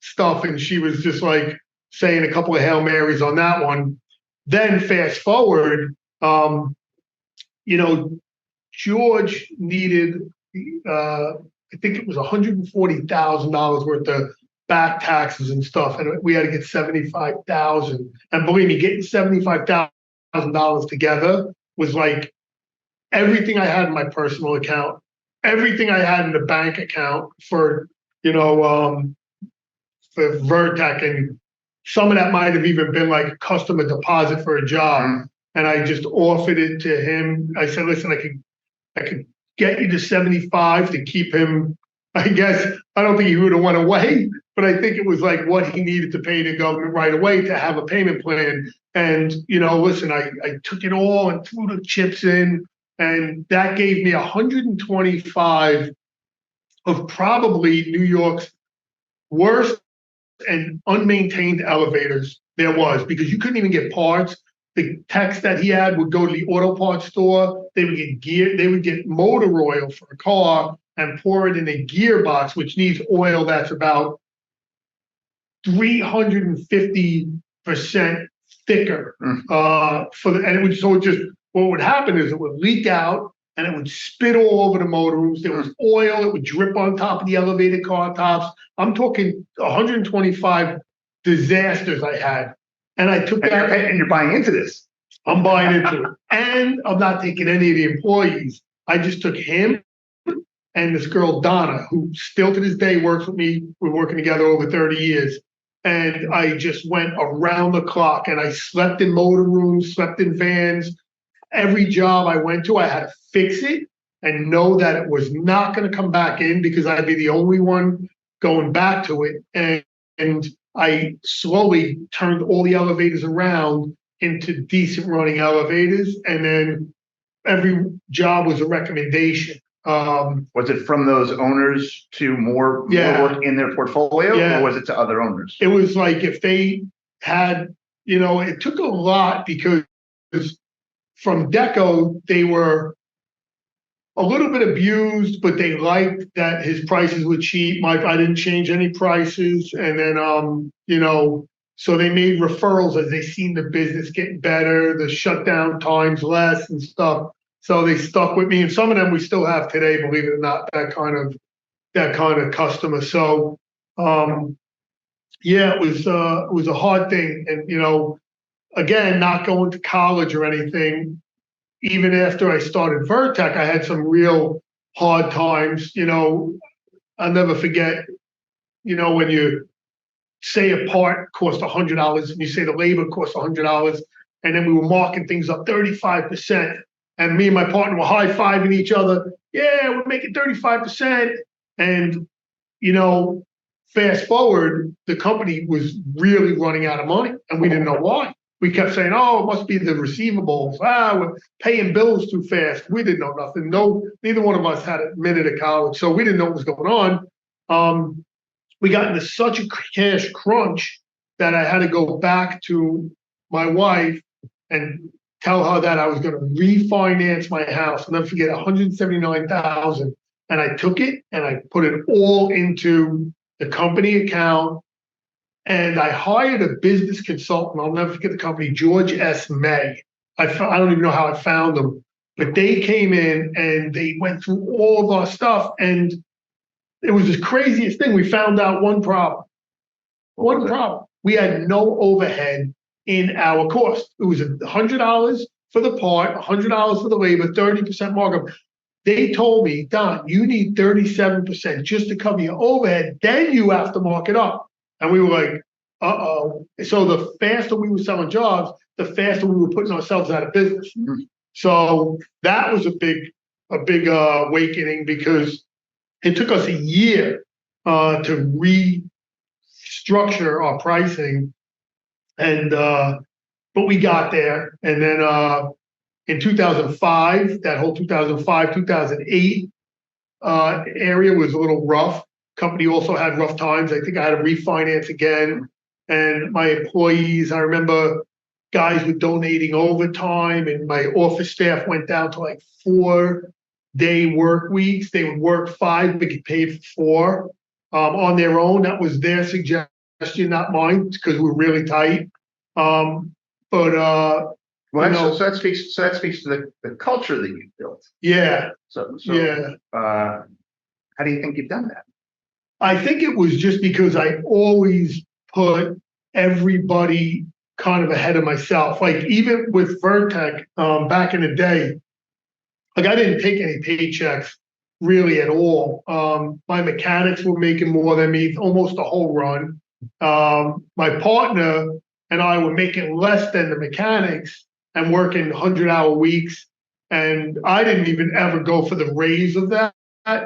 stuff, and she was just like saying a couple of Hail Marys on that one. Then fast forward, George needed, I think it was $140,000 worth of back taxes and stuff, and we had to get 75,000. And believe me, getting $75,000 together was like everything I had in my personal account, everything I had in the bank account for Vertec, and some of that might have even been like a customer deposit for a job. And I just offered it to him. I said, listen, I could get you to 75 to keep him. I guess I don't think he would have went away, but I think it was like what he needed to pay the government right away to have a payment plan. And listen, I took it all and threw the chips in, and that gave me 125 of probably New York's worst and unmaintained elevators there was, because you couldn't even get parts. The techs that he had would go to the auto parts store. They would get gear. They would get motor oil for a car and pour it in a gearbox, which needs oil that's about 350% thicker. And it would what would happen is it would leak out and it would spit all over the motor rooms. There was oil. It would drip on top of the elevated car tops. I'm talking 125 disasters I had. And I took that. And you're buying into this. I'm buying into it. And I'm not taking any of the employees. I just took him and this girl, Donna, who still to this day works with me. We're working together over 30 years. And I just went around the clock, and I slept in motor rooms, slept in vans. Every job I went to, I had to fix it and know that it was not going to come back in, because I'd be the only one going back to it. And I slowly turned all the elevators around into decent running elevators. And then every job was a recommendation. Was it from those owners to more work in their portfolio, or was it to other owners? It was like if they had, it took a lot, because from Deco, they were a little bit abused, but they liked that his prices were cheap. I didn't change any prices. And then, so they made referrals as they seen the business getting better, the shutdown times less and stuff. So they stuck with me, and some of them we still have today, believe it or not, that kind of customer. So, it was a hard thing. And, again, not going to college or anything, even after I started Vertec, I had some real hard times. I'll never forget, when you say a part cost $100 and you say the labor cost $100, and then we were marking things up 35%. And me and my partner were high-fiving each other. Yeah, we're making 35%. And, fast forward, the company was really running out of money, and we didn't know why. We kept saying, oh, it must be the receivables. We're paying bills too fast. We didn't know nothing. Neither one of us had a minute of college, so we didn't know what was going on. We got into such a cash crunch that I had to go back to my wife and tell her that I was going to refinance my house. I'll never forget, $179,000. And I took it and I put it all into the company account. And I hired a business consultant. I'll never forget the company, George S. May. I don't even know how I found them, but they came in and they went through all of our stuff. And it was the craziest thing. We found out one problem. One problem. We had no overhead in our cost. It was $100 for the part, $100 for the labor, 30% markup. They told me, Don, you need 37% just to cover your overhead. Then you have to mark it up. And we were like, uh-oh. So the faster we were selling jobs, the faster we were putting ourselves out of business. Mm-hmm. So that was a big awakening, because it took us a year to restructure our pricing. And but we got there. And then in 2005, that whole 2005, 2008 area was a little rough. Company also had rough times. I think I had to refinance again. And my employees, I remember guys were donating overtime, and my office staff went down to like 4-day work weeks. They would work 5 but get paid for 4 on their own. That was their suggestion. suggestion, not mine, because we're really tight. But Well, you know, so that speaks to the culture that you built. yeah, So yeah. how do you think you've done that? I think it was just because I always put everybody kind of ahead of myself. Like even with Vertec, back in the day, like I didn't take any paychecks really at all. My mechanics were making more than me almost the whole run. My partner and I were making less than the mechanics and working 100-hour weeks. And I didn't even ever go for the raise of that.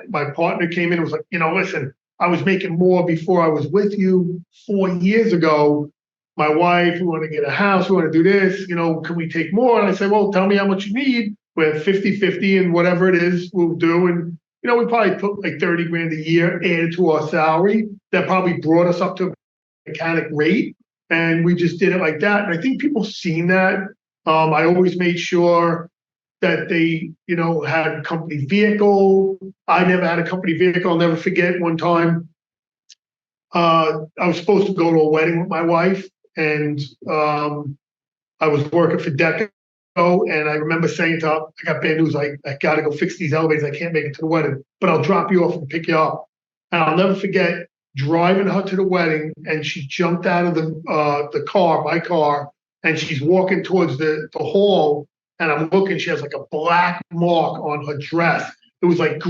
My partner came in and was like, listen, I was making more before I was with you 4 years ago. My wife, we want to get a house, we want to do this, can we take more? And I said, well, tell me how much you need. We're 50-50 and whatever it is, we'll do. And, we probably put like 30 grand a year added to our salary. That probably brought us up to a mechanic rate. And we just did it like that. And I think people seen that. I always made sure that they, had a company vehicle. I never had a company vehicle. I'll never forget one time. I was supposed to go to a wedding with my wife, and I was working for Deco. And I remember saying to her, I got bad news. I got to go fix these elevators. I can't make it to the wedding, but I'll drop you off and pick you up. And I'll never forget driving her to the wedding, and she jumped out of the car, my car, and she's walking towards the hall. And I'm looking, she has like a black mark on her dress. It was like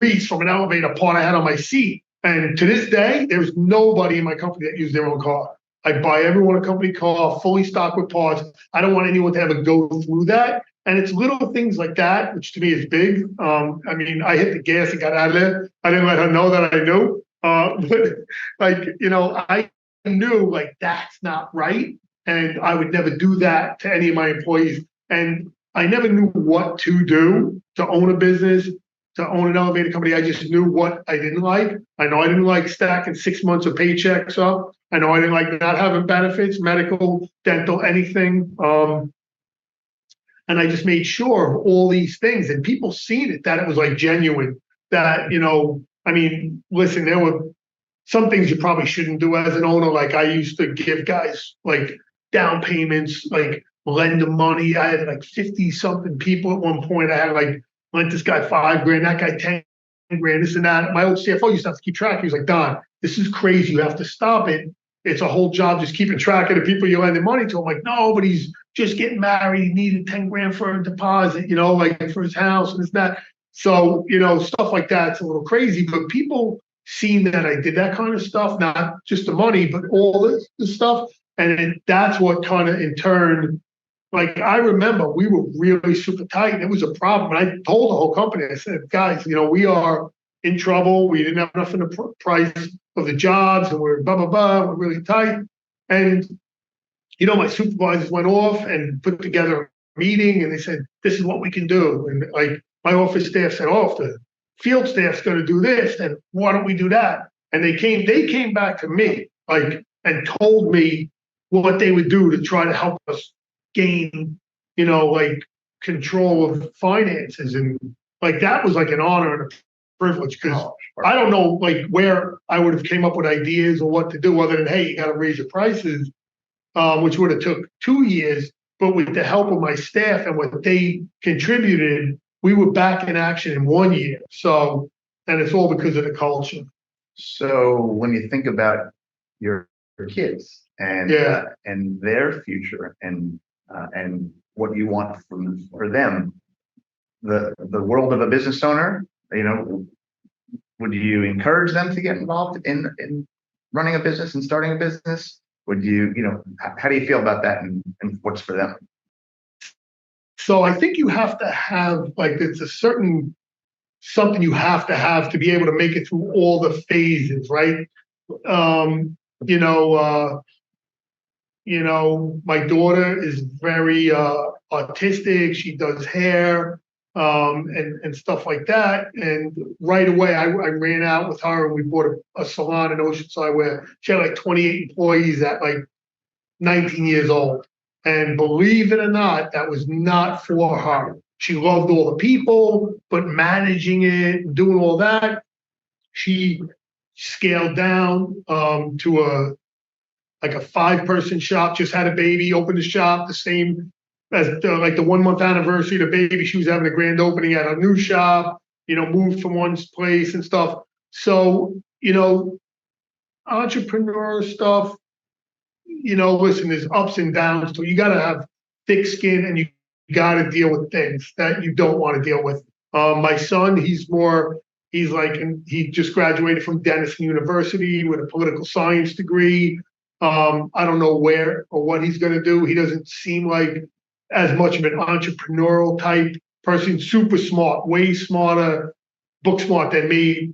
grease from an elevator part I had on my seat. And to this day, there's nobody in my company that used their own car. I buy everyone a company car, fully stocked with parts. I don't want anyone to ever go through that. And it's little things like that, which to me is big. I hit the gas and got out of there. I didn't let her know that I knew. I knew like that's not right. And I would never do that to any of my employees. And I never knew what to do to own a business, to own an elevator company. I just knew what I didn't like. I know I didn't like stacking 6 months of paychecks up. I know I didn't like not having benefits, medical, dental, anything. And I just made sure of all these things, and people seen it, that it was like genuine, that, listen, there were some things you probably shouldn't do as an owner. Like I used to give guys like down payments, like lend them money. I had like 50 something people at one point. I had like lent this guy 5 grand, that guy 10 grand, this and that. My old CFO used to have to keep track. He was like, Don, this is crazy. You have to stop it. It's a whole job just keeping track of the people you're lending money to. I'm like, no, but he's just getting married. He needed 10 grand for a deposit, like for his house and this, that. So, stuff like that's a little crazy, but people seen that I did that kind of stuff, not just the money, but all this stuff. And that's what kind of in turn, like I remember we were really super tight and it was a problem. And I told the whole company, I said, guys, we are in trouble. We didn't have enough in the price of the jobs and we're blah, blah, blah. We're really tight. And, my supervisors went off and put together a meeting and they said, this is what we can do. And like my office staff said, oh, if the field staff's going to do this, then why don't we do that? And they came back to me and told me what they would do to try to help us gain, control of finances. And like, that was like an honor and a privilege, because I don't know where I would have came up with ideas or what to do other than, hey, you got to raise your prices, which would have took 2 years. But with the help of my staff and what they contributed, we were back in action in 1 year. So, and it's all because of the culture. So when you think about your kids and their future and what you want for them, the world of a business owner, would you encourage them to get involved in running a business and starting a business? Would you, how do you feel about that and what's for them? So I think you have to have it's a certain something you have to be able to make it through all the phases, right? My daughter is very artistic. She does hair and stuff like that. And right away, I ran out with her and we bought a salon in Oceanside where she had like 28 employees at like 19 years old. And believe it or not, that was not for her. She loved all the people, but managing it and doing all that, she scaled down to like a 5-person shop, just had a baby, opened a shop, the same as like the 1 month anniversary of the baby. She was having a grand opening at a new shop, moved from one place and stuff. So, entrepreneur stuff, listen, there's ups and downs. So you got to have thick skin and you got to deal with things that you don't want to deal with. My son, he just graduated from Denison University with a political science degree. I don't know where or what he's going to do. He doesn't seem like as much of an entrepreneurial type person, super smart, way smarter, book smart than me,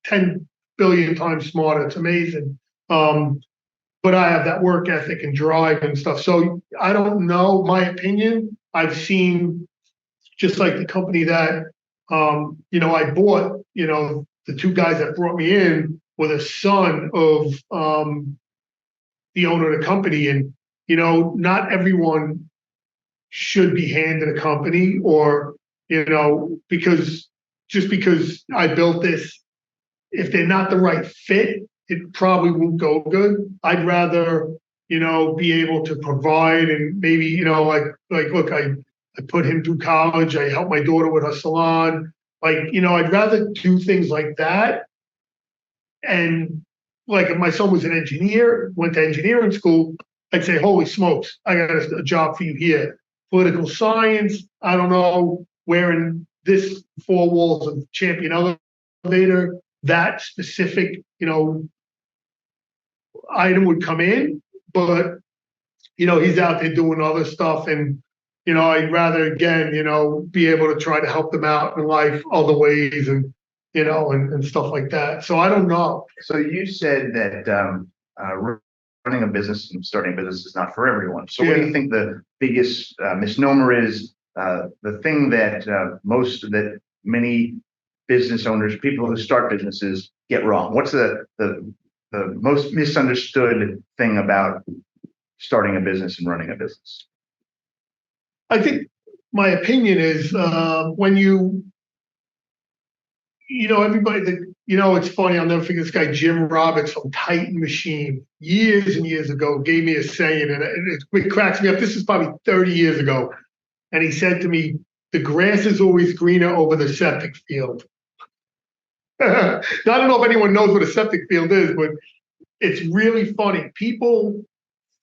10 billion times smarter. It's amazing. But I have that work ethic and drive and stuff. So I don't know. My opinion, I've seen just like the company that, I bought, the 2 guys that brought me in were the son of the owner of the company. And, not everyone should be handed a company or, because I built this, if they're not the right fit, it probably won't go good. I'd rather, be able to provide and maybe, look, I put him through college. I helped my daughter with her salon. I'd rather do things like that. And like if my son was an engineer, went to engineering school, I'd say, holy smokes, I got a job for you here. Political science, I don't know where in this 4 walls of Champion Elevator, that specific, item would come in, but, he's out there doing other stuff. And, I'd rather, again, be able to try to help them out in life other ways and, and stuff like that. So I don't know. So you said that running a business and starting a business is not for everyone. So what do you think the biggest misnomer is? The thing that many business owners, people who start businesses, get wrong. What's the most misunderstood thing about starting a business and running a business? I think my opinion is when everybody, it's funny. I'll never forget this guy, Jim Roberts from Titan Machine, years and years ago, gave me a saying, and it cracks me up. This is probably 30 years ago. And he said to me, the grass is always greener over the septic field. Now, I don't know if anyone knows what a septic field is, but it's really funny. People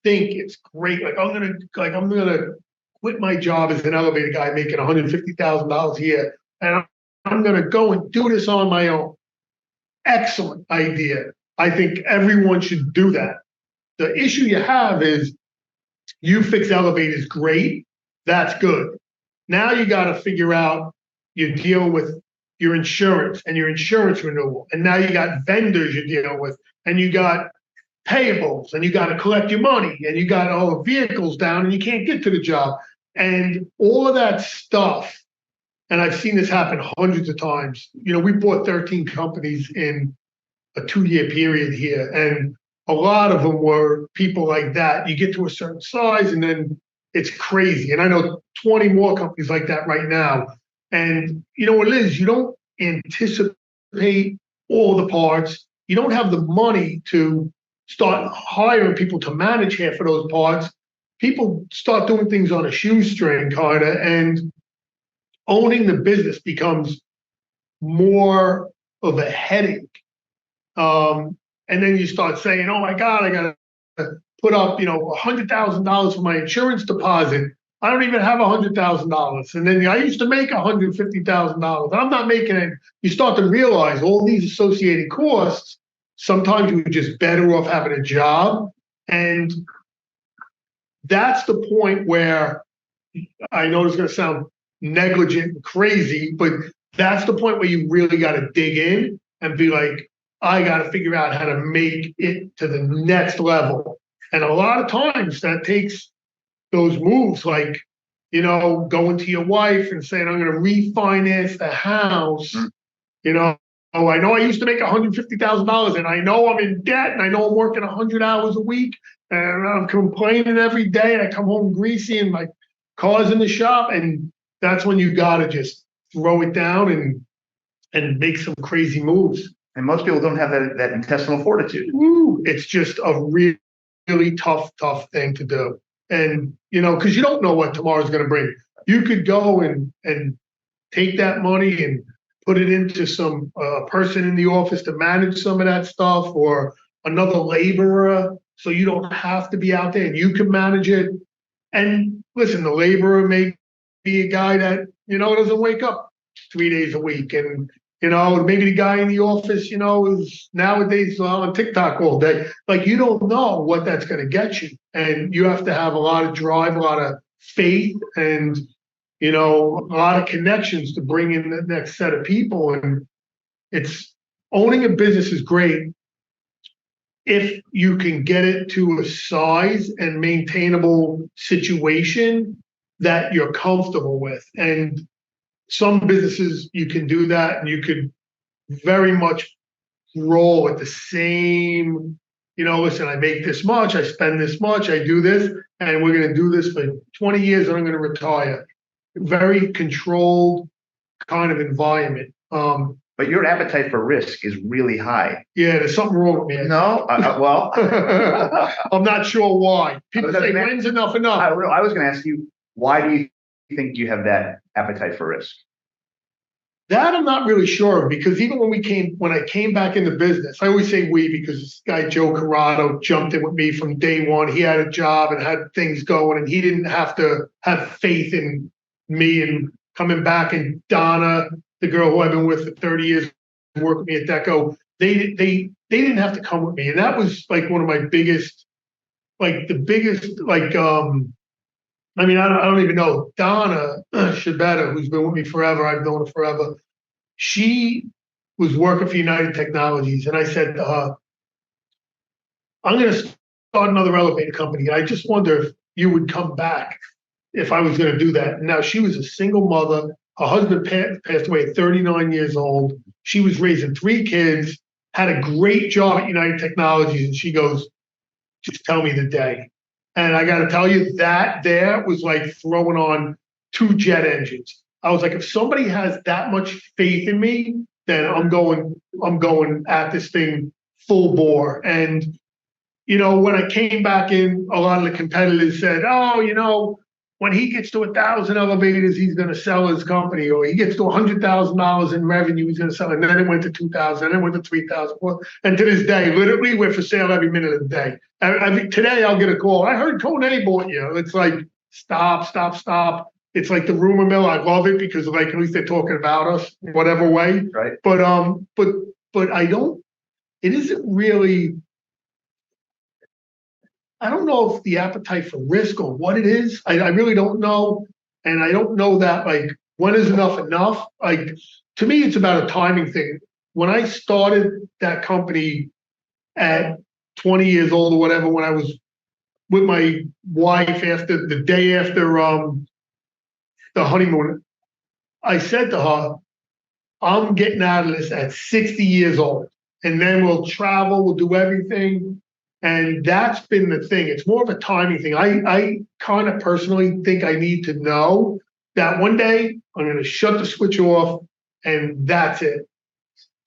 think it's great. Like I'm gonna quit my job as an elevator guy making $150,000 a year, and I'm gonna go and do this on my own. Excellent idea. I think everyone should do that. The issue you have is you fix elevators great. That's good. Now you got to figure out you're dealing with your insurance and your insurance renewal. And now you got vendors you're dealing with, and you got payables, and you got to collect your money, and you got all the vehicles down, and you can't get to the job. And all of that stuff, and I've seen this happen hundreds of times. We bought 13 companies in a 2-year period here, and a lot of them were people like that. You get to a certain size, and then it's crazy. And I know 20 more companies like that right now. And you know what it is? You don't anticipate all the parts. You don't have the money to start hiring people to manage half of those parts. People start doing things on a shoestring kind of, and owning the business becomes more of a headache. And then you start saying, oh my God, I got to put up, $100,000 for my insurance deposit. I don't even have $100,000. And then I used to make $150,000. I'm not making it. You start to realize all these associated costs. Sometimes you're just better off having a job. And that's the point where I know it's going to sound negligent and crazy, but that's the point where you really got to dig in and be like, I got to figure out how to make it to the next level. And a lot of times that takes those moves, like, going to your wife and saying, I'm going to refinance the house. Oh, I know I used to make $150,000 and I know I'm in debt and I know I'm working 100 hours a week and I'm complaining every day and I come home greasy and my car's in the shop. And that's when you got to just throw it down and make some crazy moves. And most people don't have that intestinal fortitude. It's just a really really tough thing to do. And, because you don't know what tomorrow's going to bring. You could go and take that money and put it into some person in the office to manage some of that stuff, or another laborer, so you don't have to be out there and you can manage it. And listen, the laborer may be a guy that, doesn't wake up 3 days a week. And, maybe the guy in the office, is nowadays on TikTok all day. Like, you don't know what that's going to get you. And you have to have a lot of drive, a lot of faith, and, a lot of connections to bring in the next set of people. And owning a business is great if you can get it to a size and maintainable situation that you're comfortable with. And some businesses, you can do that, and you could very much roll with the same, listen, I make this much, I spend this much, I do this, and we're going to do this for 20 years and I'm going to retire. Very controlled kind of environment. But your appetite for risk is really high. Yeah, there's something wrong with me. No, well, I'm not sure why. People say, when's enough? I was going to ask you, why do you think you have that appetite for risk? That I'm not really sure of, because even when I came back into business, I always say we, because this guy Joe Corrado jumped in with me from day one. He had a job and had things going, and he didn't have to have faith in me and coming back. And Donna, the girl who I've been with for 30 years, worked with me at Deco, they didn't have to come with me. And that was like one of my biggest, I don't even know. Donna Shabetta, who's been with me forever, I've known her forever. She was working for United Technologies, and I said to her, I'm going to start another elevator company. I just wonder if you would come back if I was going to do that. And now she was a single mother. Her husband passed away at 39 years old. She was raising 3 kids, had a great job at United Technologies, and she goes, just tell me the day. And I got to tell you, that there was like throwing on 2 jet engines. I was like, if somebody has that much faith in me, then I'm going at this thing full bore. And, when I came back in, a lot of the competitors said, oh, when he gets to 1,000 elevators, he's going to sell his company, or he gets to $100,000 in revenue, he's going to sell it. And then it went to 2,000, and then it went to 3,000. And to this day, literally, we're for sale every minute of the day. I mean, today I'll get a call. I heard Cohen bought you. It's like, stop. It's like the rumor mill. I love it because, like, at least they're talking about us, whatever way. Right. But I don't. It isn't really. I don't know if the appetite for risk or what it is. I really don't know. And I don't know that, like, when is enough? Like, to me, it's about a timing thing. When I started that company at 20 years old or whatever, when I was with my wife after the day after the honeymoon, I said to her, I'm getting out of this at 60 years old. And then we'll travel, we'll do everything. And that's been the thing. It's more of a timing thing. I kind of personally think I need to know that one day I'm going to shut the switch off and that's it.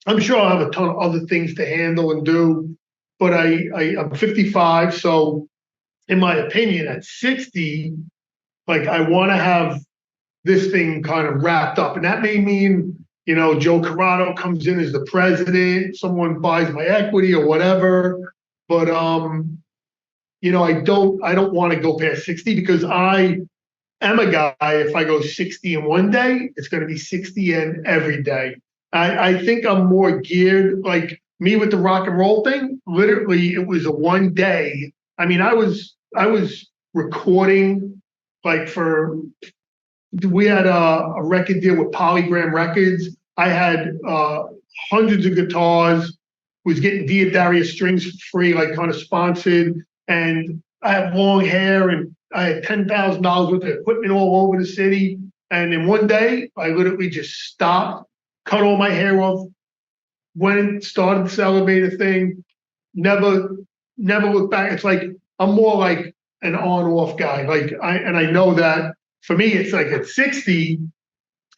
I'm sure I'll have a ton of other things to handle and do, but I'm 55. So in my opinion, at 60, like, I want to have this thing kind of wrapped up. And that may mean, Joe Corrado comes in as the president, someone buys my equity or whatever. But I don't want to go past 60, because I am a guy, if I go 60 in one day, it's going to be 60 in every day. I think I'm more geared, like me with the rock and roll thing. Literally, it was a one day. I mean, I was recording, like, we had a record deal with Polygram Records. I had hundreds of guitars, was getting Darius strings for free, like, kind of sponsored. And I had long hair, and I had $10,000 worth of equipment all over the city. And in one day, I literally just stopped, cut all my hair off, went and started this elevator thing, never looked back. It's like, I'm more like an on-off guy. Like, I know that for me, it's like at 60,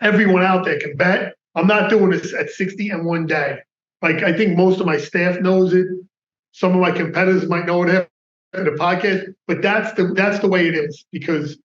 everyone out there can bet I'm not doing this at 60 in one day. Like, I think most of my staff knows it. Some of my competitors might know it the podcast, but that's the way it is, because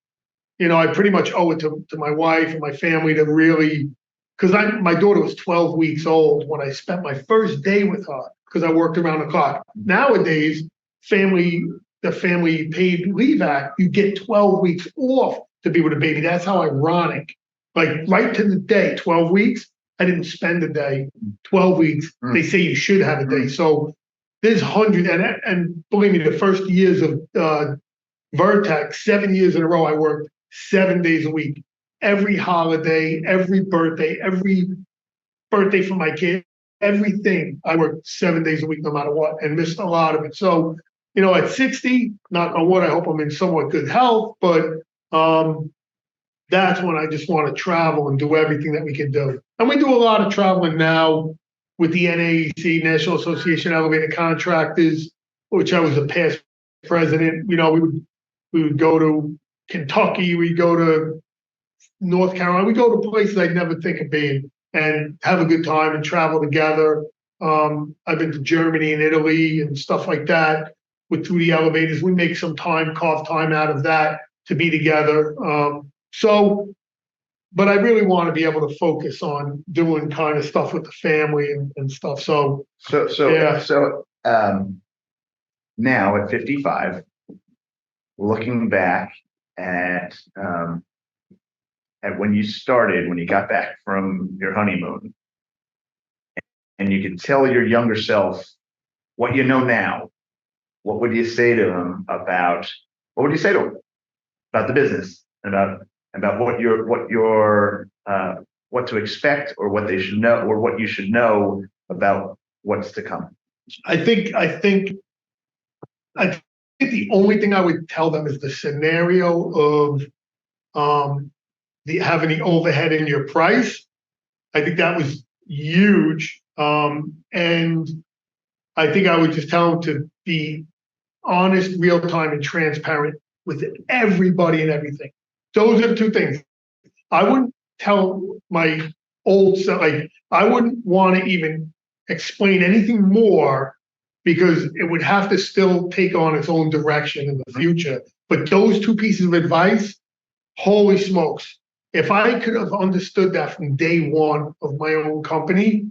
I pretty much owe it to my wife and my family to really, because my daughter was 12 weeks old when I spent my first day with her, because I worked around the clock. Nowadays, the Family Paid Leave Act, you get 12 weeks off to be with a baby. That's how ironic. Like right to the day, 12 weeks, I didn't spend a day. 12 weeks, they say you should have a day. So there's hundreds, and believe me, the first years of Vertex, 7 years in a row, I worked 7 days a week. Every holiday, every birthday for my kid, everything. I worked 7 days a week, no matter what, and missed a lot of it. So, at 60, knock on wood, I hope I'm in somewhat good health, but that's when I just want to travel and do everything that we can do. And we do a lot of traveling now with the NAEC, National Association of Elevator Contractors, which I was a past president. We would go to Kentucky, we go to North Carolina, we go to places I'd never think of being, and have a good time and travel together. I've been to Germany and Italy and stuff like that through the elevators. We make some time, carve time out of that to be together. But I really want to be able to focus on doing kind of stuff with the family and stuff. So now at 55, looking back at when you got back from your honeymoon, and you could tell your younger self what you know now, what would you say to him about the business, about what to expect, or what they should know, or what you should know about what's to come? I think the only thing I would tell them is the scenario of having the overhead in your price. I think that was huge. And I think I would just tell them to be honest, real time, and transparent with everybody and everything. Those are the two things. I wouldn't tell my old self, I wouldn't want to even explain anything more, because it would have to still take on its own direction in the future. But those two pieces of advice, holy smokes. If I could have understood that from day one of my own company,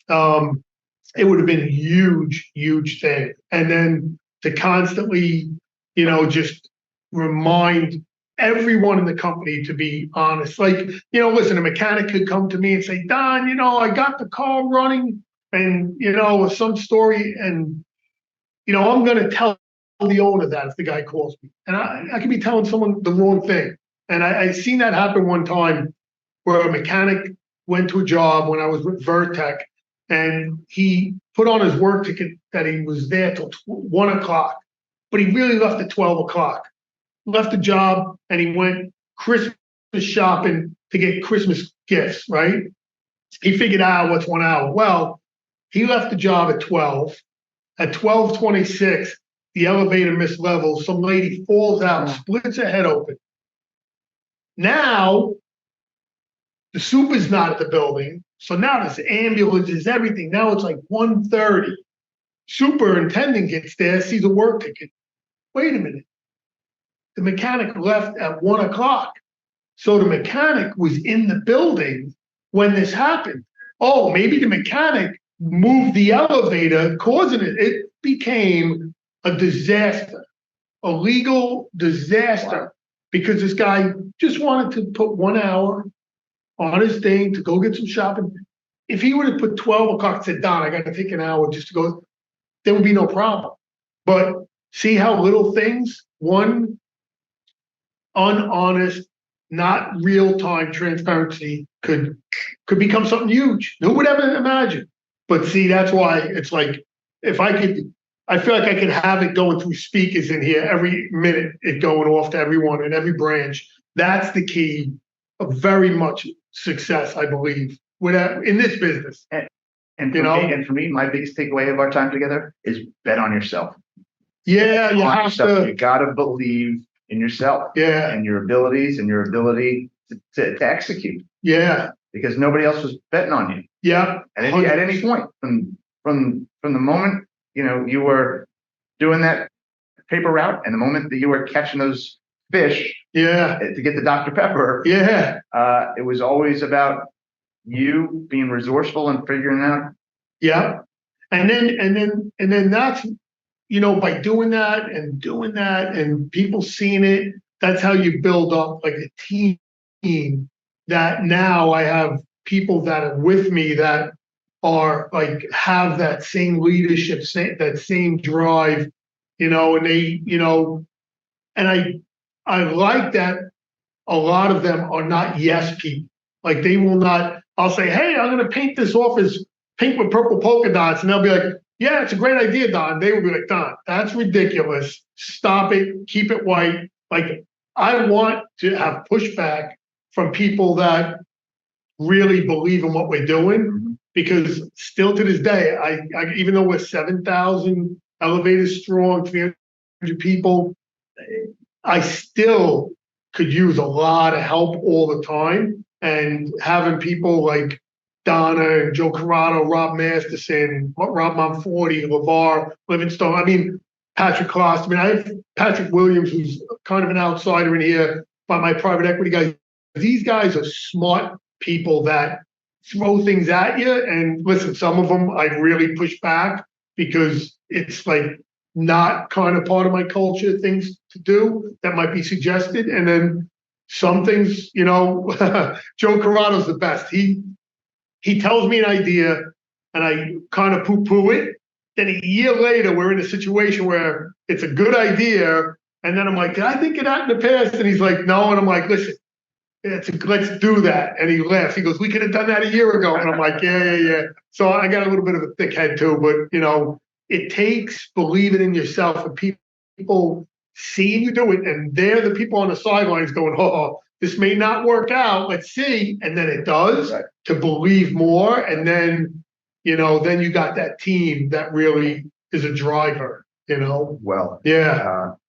it would have been a huge, huge thing. And then to constantly, just remind everyone in the company to be honest. Listen, a mechanic could come to me and say, Don, I got the car running, and, some story, and, I'm going to tell the owner that if the guy calls me. And I could be telling someone the wrong thing. And I seen that happen one time, where a mechanic went to a job when I was with Vertec, and he put on his work ticket that he was there till 1 o'clock, but he really left at 12 o'clock. Left the job, and he went Christmas shopping to get Christmas gifts, right? He figured out what's 1 hour. Well, he left the job at 12. At 12:26, the elevator missed levels. Some lady falls out, splits her head open. Now, the super's not at the building. So now there's ambulances, everything. Now it's like 1:30. Superintendent gets there, sees a work ticket. Wait a minute. The mechanic left at 1 o'clock. So the mechanic was in the building when this happened. Oh, maybe the mechanic moved the elevator, causing it. It became a disaster, a legal disaster, because this guy just wanted to put 1 hour on his thing to go get some shopping. If he would have put 12 o'clock and said, Don, I got to take an hour just to go, there would be no problem. But see how little things, one, unhonest, not real-time transparency could become something huge. Who would ever imagine? But see, that's why it's like, I feel like I could have it going through speakers in here every minute, it going off to everyone in every branch. That's the key of very much success, I believe, in this business. And for me, my biggest takeaway of our time together is bet on yourself. Yeah, you have to. You got to believe in yourself. Yeah. And your abilities and your ability to execute. Yeah. Because nobody else was betting on you. Yeah. At any point from the moment you were doing that paper route, and the moment that you were catching those fish to get the Dr. Pepper, it was always about you being resourceful and figuring out. Yeah. And then that's, by doing that and people seeing it, that's how you build up like a team that now I have people that are with me that are like, have that same leadership, that same drive, and they, and I like that a lot of them are not yes people. Like they will not, I'll say, hey, I'm going to paint this off as pink with purple polka dots. And they'll be like, yeah, it's a great idea, Don. They will be like, Don, that's ridiculous. Stop it. Keep it white. Like I want to have pushback from people that really believe in what we're doing, because still to this day, I even though we're 7,000 elevators strong, 300 people, I still could use a lot of help all the time. And having people like Donna and Joe Corrado, Rob Masterson, Rob Monforti, LeVar, Livingstone, I mean, Patrick Kloss. I mean, I have Patrick Williams, who's kind of an outsider in here, by my private equity guys. These guys are smart people that throw things at you. And listen, some of them I really push back because it's like not kind of part of my culture, things to do that might be suggested. And then some things, Joe Corrado's the best. He tells me an idea and I kind of poo-poo it. Then a year later, we're in a situation where it's a good idea. And then I'm like, did I think of that in the past? And he's like, no. And I'm like, listen, let's do that. And he laughs. He goes, we could have done that a year ago. And I'm like, yeah. So I got a little bit of a thick head too, but it takes believing in yourself and people seeing you do it. And they're the people on the sidelines going, oh, this may not work out. Let's see. And then it does, to believe more. And then, then you got that team that really is a driver, Well,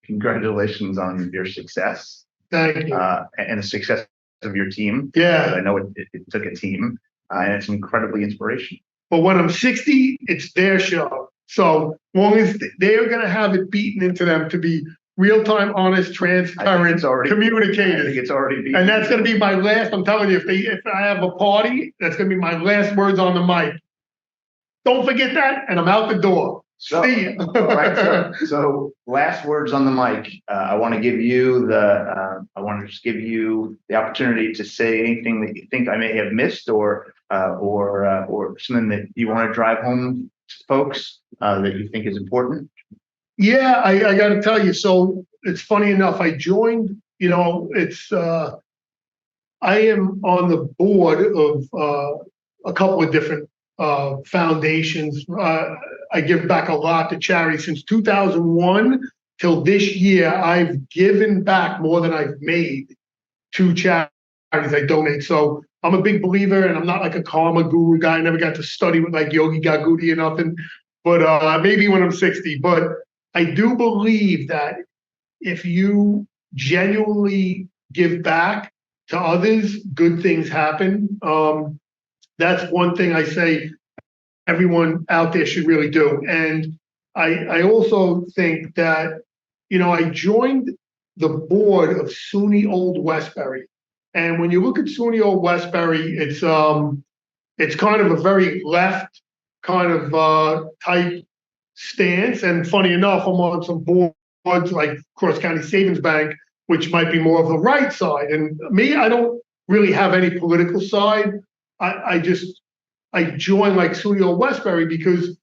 congratulations on your success. Thank you. And the success of your team. Yeah. I know it took a team, and it's incredibly inspirational. But when I'm 60, it's their show. So long as they're going to have it beaten into them to be real-time, honest, transparent, communicators. I think it's already beaten. And that's going to be my last, I'm telling you, if I have a party, that's going to be my last words on the mic. Don't forget that, and I'm out the door. See you. So last words on the mic. I want to give you just give you the opportunity to say anything that you think I may have missed, or something that you want to drive home to folks that you think is important. Yeah, I got to tell you. So it's funny enough. I joined. I am on the board of a couple of different foundations. I give back a lot to charity. Since 2001 till this year, I've given back more than I've made to charities I donate. So I'm a big believer, and I'm not like a karma guru guy. I never got to study with like Yogi Gaguti or nothing, but maybe when I'm 60. But I do believe that if you genuinely give back to others, good things happen. That's one thing I say everyone out there should really do. And I also think that, I joined the board of SUNY Old Westbury. And when you look at SUNY Old Westbury, it's kind of a very left kind of type stance. And funny enough, I'm on some boards like Cross County Savings Bank, which might be more of the right side. And me, I don't really have any political side. I joined like SUNY Old Westbury because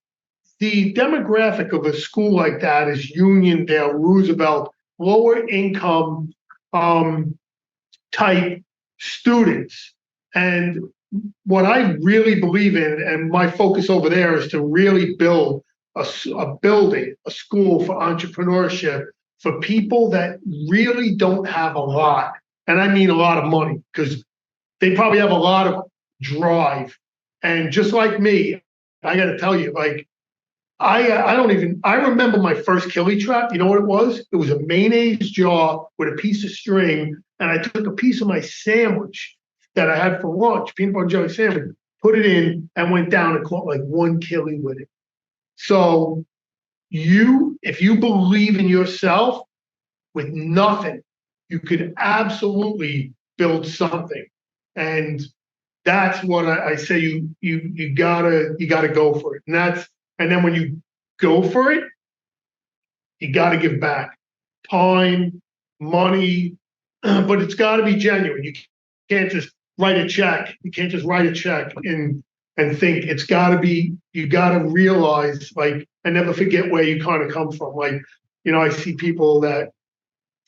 the demographic of a school like that is Uniondale, Roosevelt, lower income type students. And what I really believe in, and my focus over there, is to really build a school for entrepreneurship for people that really don't have a lot. And I mean a lot of money, because they probably have a lot of drive. And just like me, I got to tell you, like, I remember my first killie trap. You know what it was? It was a mayonnaise jar with a piece of string. And I took a piece of my sandwich that I had for lunch, peanut butter and jelly sandwich, put it in, and went down and caught like one killie with it. So if you believe in yourself with nothing, you could absolutely build something. And that's what I say. You gotta go for it. And then when you go for it, you gotta give back time, money, but it's gotta be genuine. You can't just write a check. You can't just write a check and think. It's gotta be. You gotta realize, like, and never forget where you kind of come from. Like, I see people that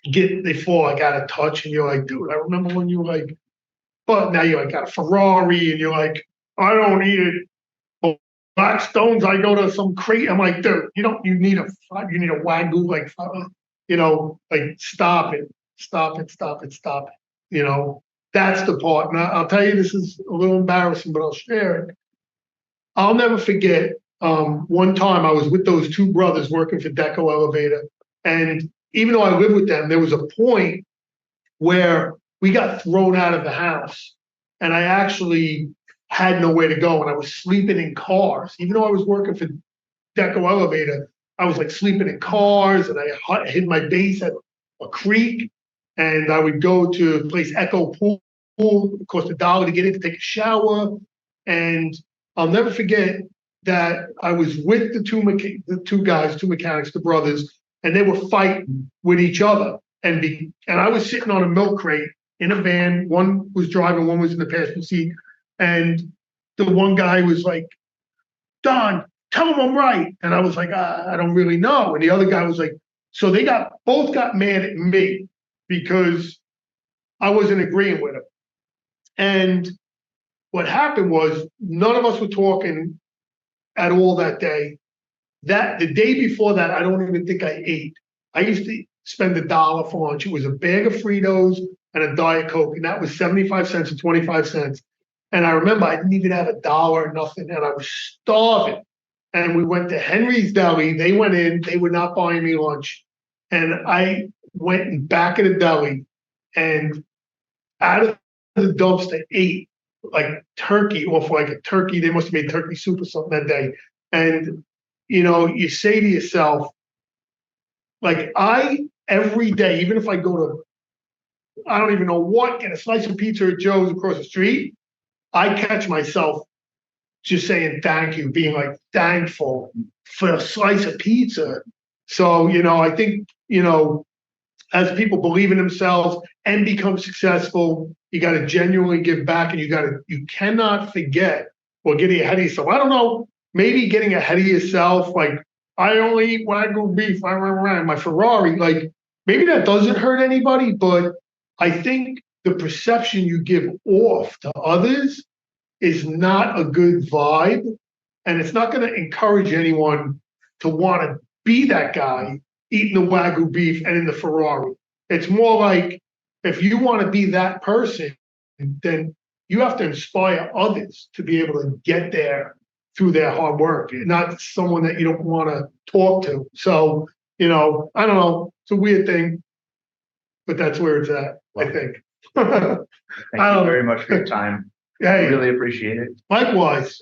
they fall like out of touch, and you're like, dude, I remember when you were like, but now you like got a Ferrari, and you're like, I don't need it. Well, Blackstones, I go to some crate. I'm like, dude, you need a Wagyu, like, like stop it, stop it, stop it, stop it. That's the part. And I'll tell you, this is a little embarrassing, but I'll share it. I'll never forget. One time I was with those two brothers working for Deco Elevator, and even though I lived with them, there was a point where we got thrown out of the house, and I actually had nowhere to go, and I was sleeping in cars. Even though I was working for Deco Elevator, I was like sleeping in cars, and I hid my base at a creek, and I would go to a place, Echo Pool. It cost $1 to get in to take a shower, and I'll never forget that I was with the two guys, two mechanics, the brothers, and they were fighting with each other. And I was sitting on a milk crate in a van. One was driving, one was in the passenger seat. And the one guy was like, Don, tell him I'm right. And I was like, I don't really know. And the other guy was like, so they both got mad at me because I wasn't agreeing with him. And what happened was none of us were talking at all that day. The day before that, I don't even think I ate. I used to spend $1 for lunch. It was a bag of Fritos and a Diet Coke, and that was 75 cents and 25 cents. And I remember I didn't even have $1 or nothing, and I was starving. And we went to Henry's Deli. They went in. They were not buying me lunch. And I went back of the deli, and out of the dumpster ate like turkey, off like a turkey. They must have made turkey soup or something that day. And you say to yourself, like, every day, even if I go to, I don't even know what, get a slice of pizza at Joe's across the street, I catch myself just saying thank you, being like thankful for a slice of pizza. So, I think, as people believe in themselves and become successful, you got to genuinely give back, and you cannot forget or getting ahead of yourself. I don't know, maybe getting ahead of yourself, like, I only eat Wagyu beef, I run around my Ferrari, like, maybe that doesn't hurt anybody, but I think the perception you give off to others is not a good vibe, and it's not going to encourage anyone to want to be that guy eating the Wagyu beef and in the Ferrari. It's more like, if you want to be that person, then you have to inspire others to be able to get there through their hard work, not someone that you don't want to talk to. So, I don't know. It's a weird thing, but that's where it's at, I think. Thank you very much for your time. Hey, Really appreciate it. Likewise.